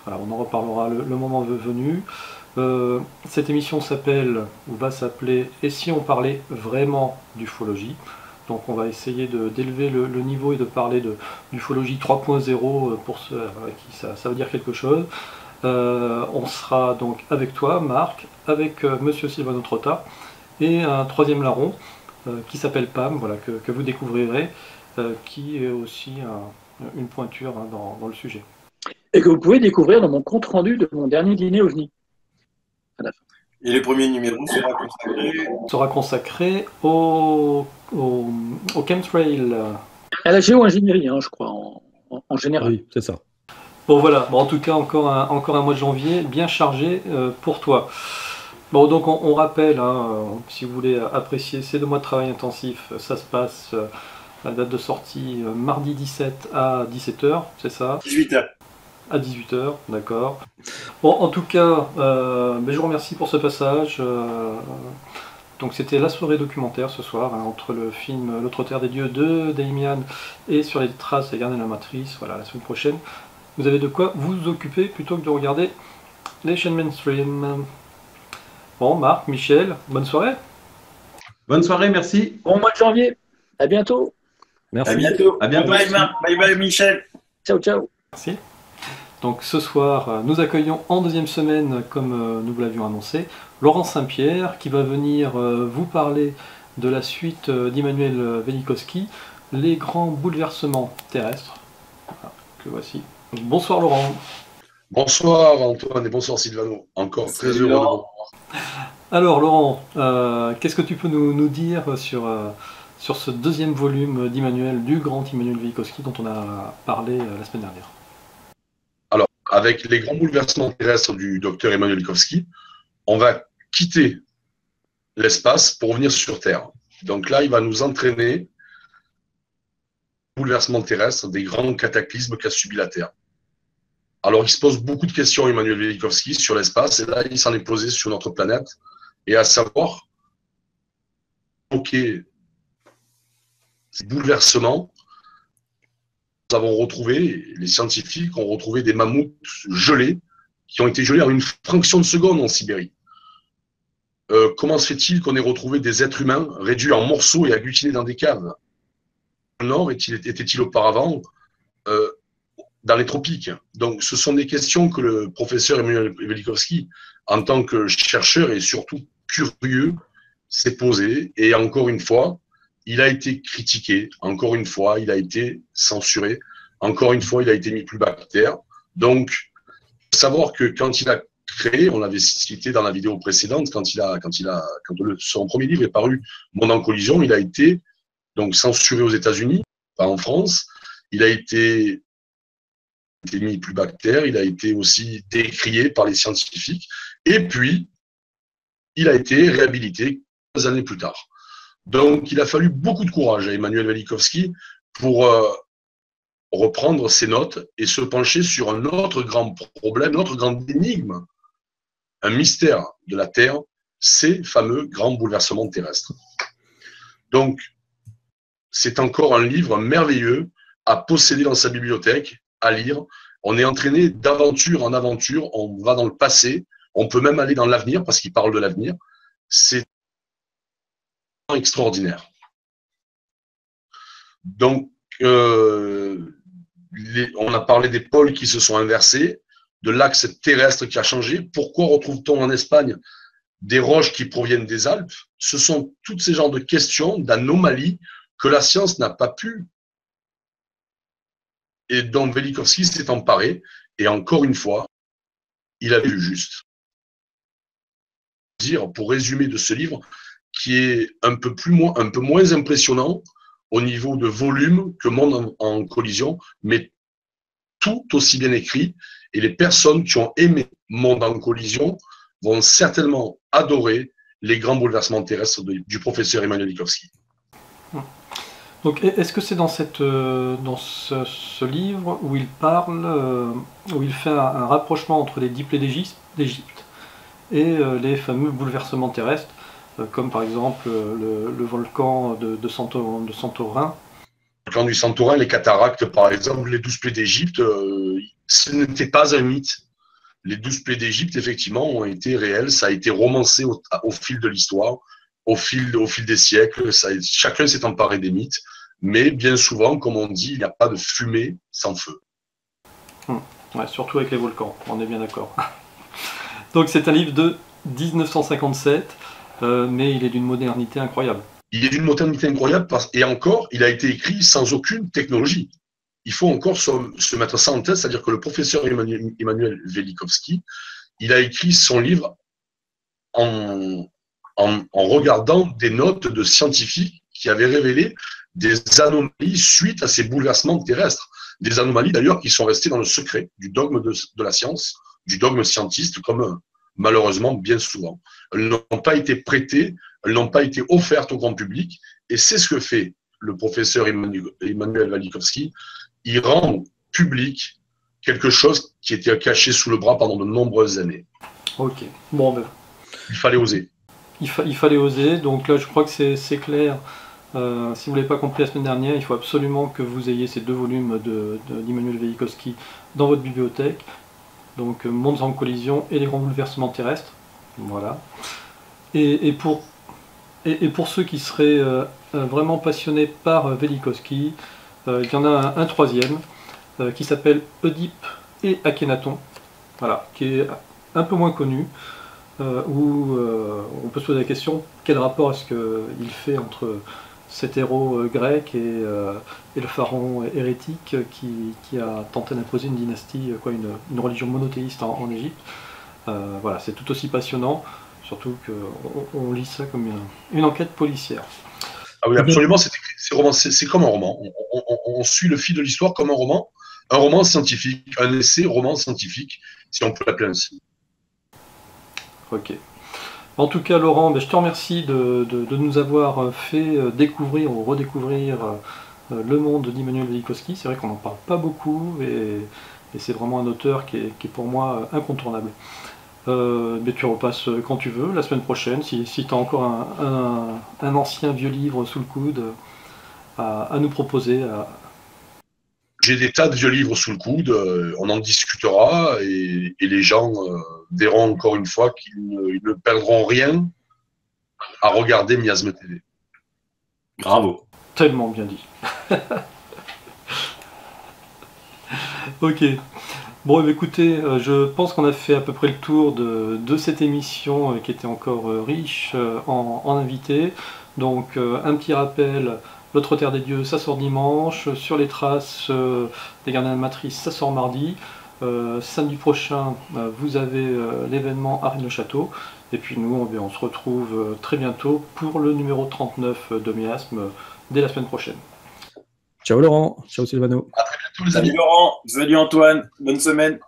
Voilà, on en reparlera le moment venu. Cette émission va s'appeler « Et si on parlait vraiment d'ufologie ?» Donc on va essayer d'élever le niveau et de parler d'ufologie 3.0 pour ceux à qui ça veut dire quelque chose. On sera donc avec toi, Marc, avec Monsieur Silvano Trotta et un troisième larron qui s'appelle Pam, voilà, que vous découvrirez, qui est aussi une pointure, hein, dans le sujet. Et que vous pouvez découvrir dans mon compte rendu de mon dernier dîner OVNI. Et le premier numéro sera consacré au chemtrail. À la géo-ingénierie, hein, je crois, en général. Oui, c'est ça. Bon voilà, en tout cas encore un mois de janvier bien chargé pour toi. Bon donc on rappelle, hein, si vous voulez apprécier ces 2 mois de travail intensif, ça se passe, la date de sortie mardi 17 à 17h, c'est ça ? 18h. À 18h, d'accord. Bon, en tout cas, je vous remercie pour ce passage. Donc c'était la soirée documentaire ce soir, hein, entre le film L'autre terre des dieux de Damian et sur les traces des gardiens de la matrice. Voilà, la semaine prochaine, vous avez de quoi vous occuper plutôt que de regarder les chaînes mainstream. Bon, Marc, Michel, bonne soirée. Bonne soirée, merci. Bon mois de janvier, à bientôt. Merci. À bientôt. À bientôt. Bye, Marc. Bye bye, Michel. Ciao, ciao. Merci. Donc ce soir, nous accueillons en deuxième semaine, comme nous vous l'avions annoncé, Laurent Saint-Pierre qui va venir vous parler de la suite d'Immanuel Velikovsky, Les grands bouleversements terrestres. Voilà, que voici. Donc, bonsoir Laurent. Bonsoir Antoine et bonsoir Silvano. Encore très Salut, heureux de Laurent. vous. Alors Laurent, qu'est-ce que tu peux nous dire sur ce deuxième volume d'Immanuel, du grand Immanuel Velikovsky dont on a parlé la semaine dernière? Alors, avec les grands bouleversements terrestres du docteur Emmanuel Velikovsky, on va quitter l'espace pour revenir sur Terre. Donc là, il va nous entraîner bouleversements terrestres, des grands cataclysmes qu'a subi la Terre. Alors, il se pose beaucoup de questions, Emmanuel Velikovsky, sur l'espace, et là, il s'en est posé sur notre planète, et à savoir, ok, ces bouleversements, nous avons retrouvé, les scientifiques ont retrouvé des mammouths gelés, qui ont été gelés en une fraction de seconde en Sibérie. Comment se fait-il qu'on ait retrouvé des êtres humains réduits en morceaux et agglutinés dans des caves? Le Nord était-il auparavant dans les tropiques? Donc, ce sont des questions que le professeur Emmanuel Velikovsky, en tant que chercheur et surtout curieux, s'est posé et encore une fois, il a été critiqué, encore une fois, il a été censuré, encore une fois, il a été mis plus bas que terre. Donc, il faut savoir que quand il a créé, on l'avait cité dans la vidéo précédente, quand son premier livre est paru, Monde en collision, il a été donc censuré aux États-Unis, pas en France. Il a été mis plus bas que terre, il a été aussi décrié par les scientifiques, et puis il a été réhabilité quelques années plus tard. Donc, il a fallu beaucoup de courage à Emmanuel Velikovsky pour reprendre ses notes et se pencher sur un autre grand problème, une autre grande énigme, un mystère de la Terre, ces fameux grands bouleversements terrestres. Donc, c'est encore un livre merveilleux à posséder dans sa bibliothèque, à lire. On est entraîné d'aventure en aventure, on va dans le passé, on peut même aller dans l'avenir parce qu'il parle de l'avenir. C'est extraordinaire. Donc, on a parlé des pôles qui se sont inversés, de l'axe terrestre qui a changé. Pourquoi retrouve-t-on en Espagne des roches qui proviennent des Alpes? Ce sont tous ces genres de questions, d'anomalies que la science n'a pas pu et dont Velikovsky s'est emparé. Et encore une fois, il a vu juste. Pour résumer de ce livre, qui est un peu moins impressionnant au niveau de volume que Monde en collision, mais tout aussi bien écrit. Et les personnes qui ont aimé Monde en collision vont certainement adorer les grands bouleversements terrestres du professeur Emmanuel Velikovsky. Donc, est-ce que c'est dans ce livre où il parle, où il fait un rapprochement entre les diplômes d'Égypte et les fameux bouleversements terrestres, comme par exemple le volcan de Santorin? Le volcan du Santorin, les cataractes, par exemple, les 12 plaies d'Égypte, ce n'était pas un mythe. Les 12 plaies d'Égypte, effectivement, ont été réelles. Ça a été romancé au fil de l'histoire, au fil des siècles. Chacun s'est emparé des mythes. Mais bien souvent, comme on dit, il n'y a pas de fumée sans feu. Ouais, surtout avec les volcans, on est bien d'accord. Donc c'est un livre de 1957, mais il est d'une modernité incroyable. Il est d'une modernité incroyable et encore, il a été écrit sans aucune technologie. Il faut encore se mettre ça en tête, c'est-à-dire que le professeur Emmanuel Velikovsky, il a écrit son livre en regardant des notes de scientifiques qui avaient révélé des anomalies suite à ces bouleversements terrestres. Des anomalies d'ailleurs qui sont restées dans le secret du dogme de la science, du dogme scientiste, comme malheureusement bien souvent. Elles n'ont pas été prêtées, elles n'ont pas été offertes au grand public, et c'est ce que fait le professeur Emmanuel Velikovsky. Il rend public quelque chose qui était caché sous le bras pendant de nombreuses années. Ok, bon ben. Il fallait oser. Il fallait oser, donc là je crois que c'est clair. Si vous ne l'avez pas compris la semaine dernière, il faut absolument que vous ayez ces deux volumes d'Emmanuel Velikovsky dans votre bibliothèque. Donc Mondes en collision et les grands bouleversements terrestres. Voilà. Et pour ceux qui seraient vraiment passionnés par Velikovsky, il y en a un troisième qui s'appelle Oedipe et Akhenaton, voilà, qui est un peu moins connu, où on peut se poser la question, quel rapport est-ce qu'il fait entre cet héros grec et le pharaon hérétique qui a tenté d'imposer une dynastie, une religion monothéiste en Égypte. Voilà, c'est tout aussi passionnant, surtout qu'on lit ça comme une enquête policière. Ah oui, absolument, c'est comme un roman. On suit le fil de l'histoire comme un roman scientifique, un essai roman scientifique, si on peut l'appeler ainsi. Ok. En tout cas, Laurent, je te remercie de nous avoir fait découvrir ou redécouvrir le monde d'Emmanuel Velikovsky. C'est vrai qu'on n'en parle pas beaucoup et c'est vraiment un auteur qui est pour moi incontournable. Mais tu repasses quand tu veux, la semaine prochaine, si tu as encore un ancien vieux livre sous le coude à nous proposer. J'ai des tas de vieux livres sous le coude, on en discutera et les gens verront encore une fois qu'ils ne perdront rien à regarder Miasme TV. Bravo. Tellement bien dit. Ok. Bon, écoutez, je pense qu'on a fait à peu près le tour de cette émission qui était encore riche en invités. Donc, un petit rappel, L'autre Terre des Dieux, ça sort dimanche. Sur les traces des Gardiens de la Matrice, ça sort mardi. Samedi prochain, vous avez l'événement à Rennes-le-Château. Et puis nous, on se retrouve très bientôt pour le numéro 39 de Miasme dès la semaine prochaine. Ciao Laurent, ciao Sylvano. À très bientôt les amis. Salut Laurent, salut Antoine, bonne semaine.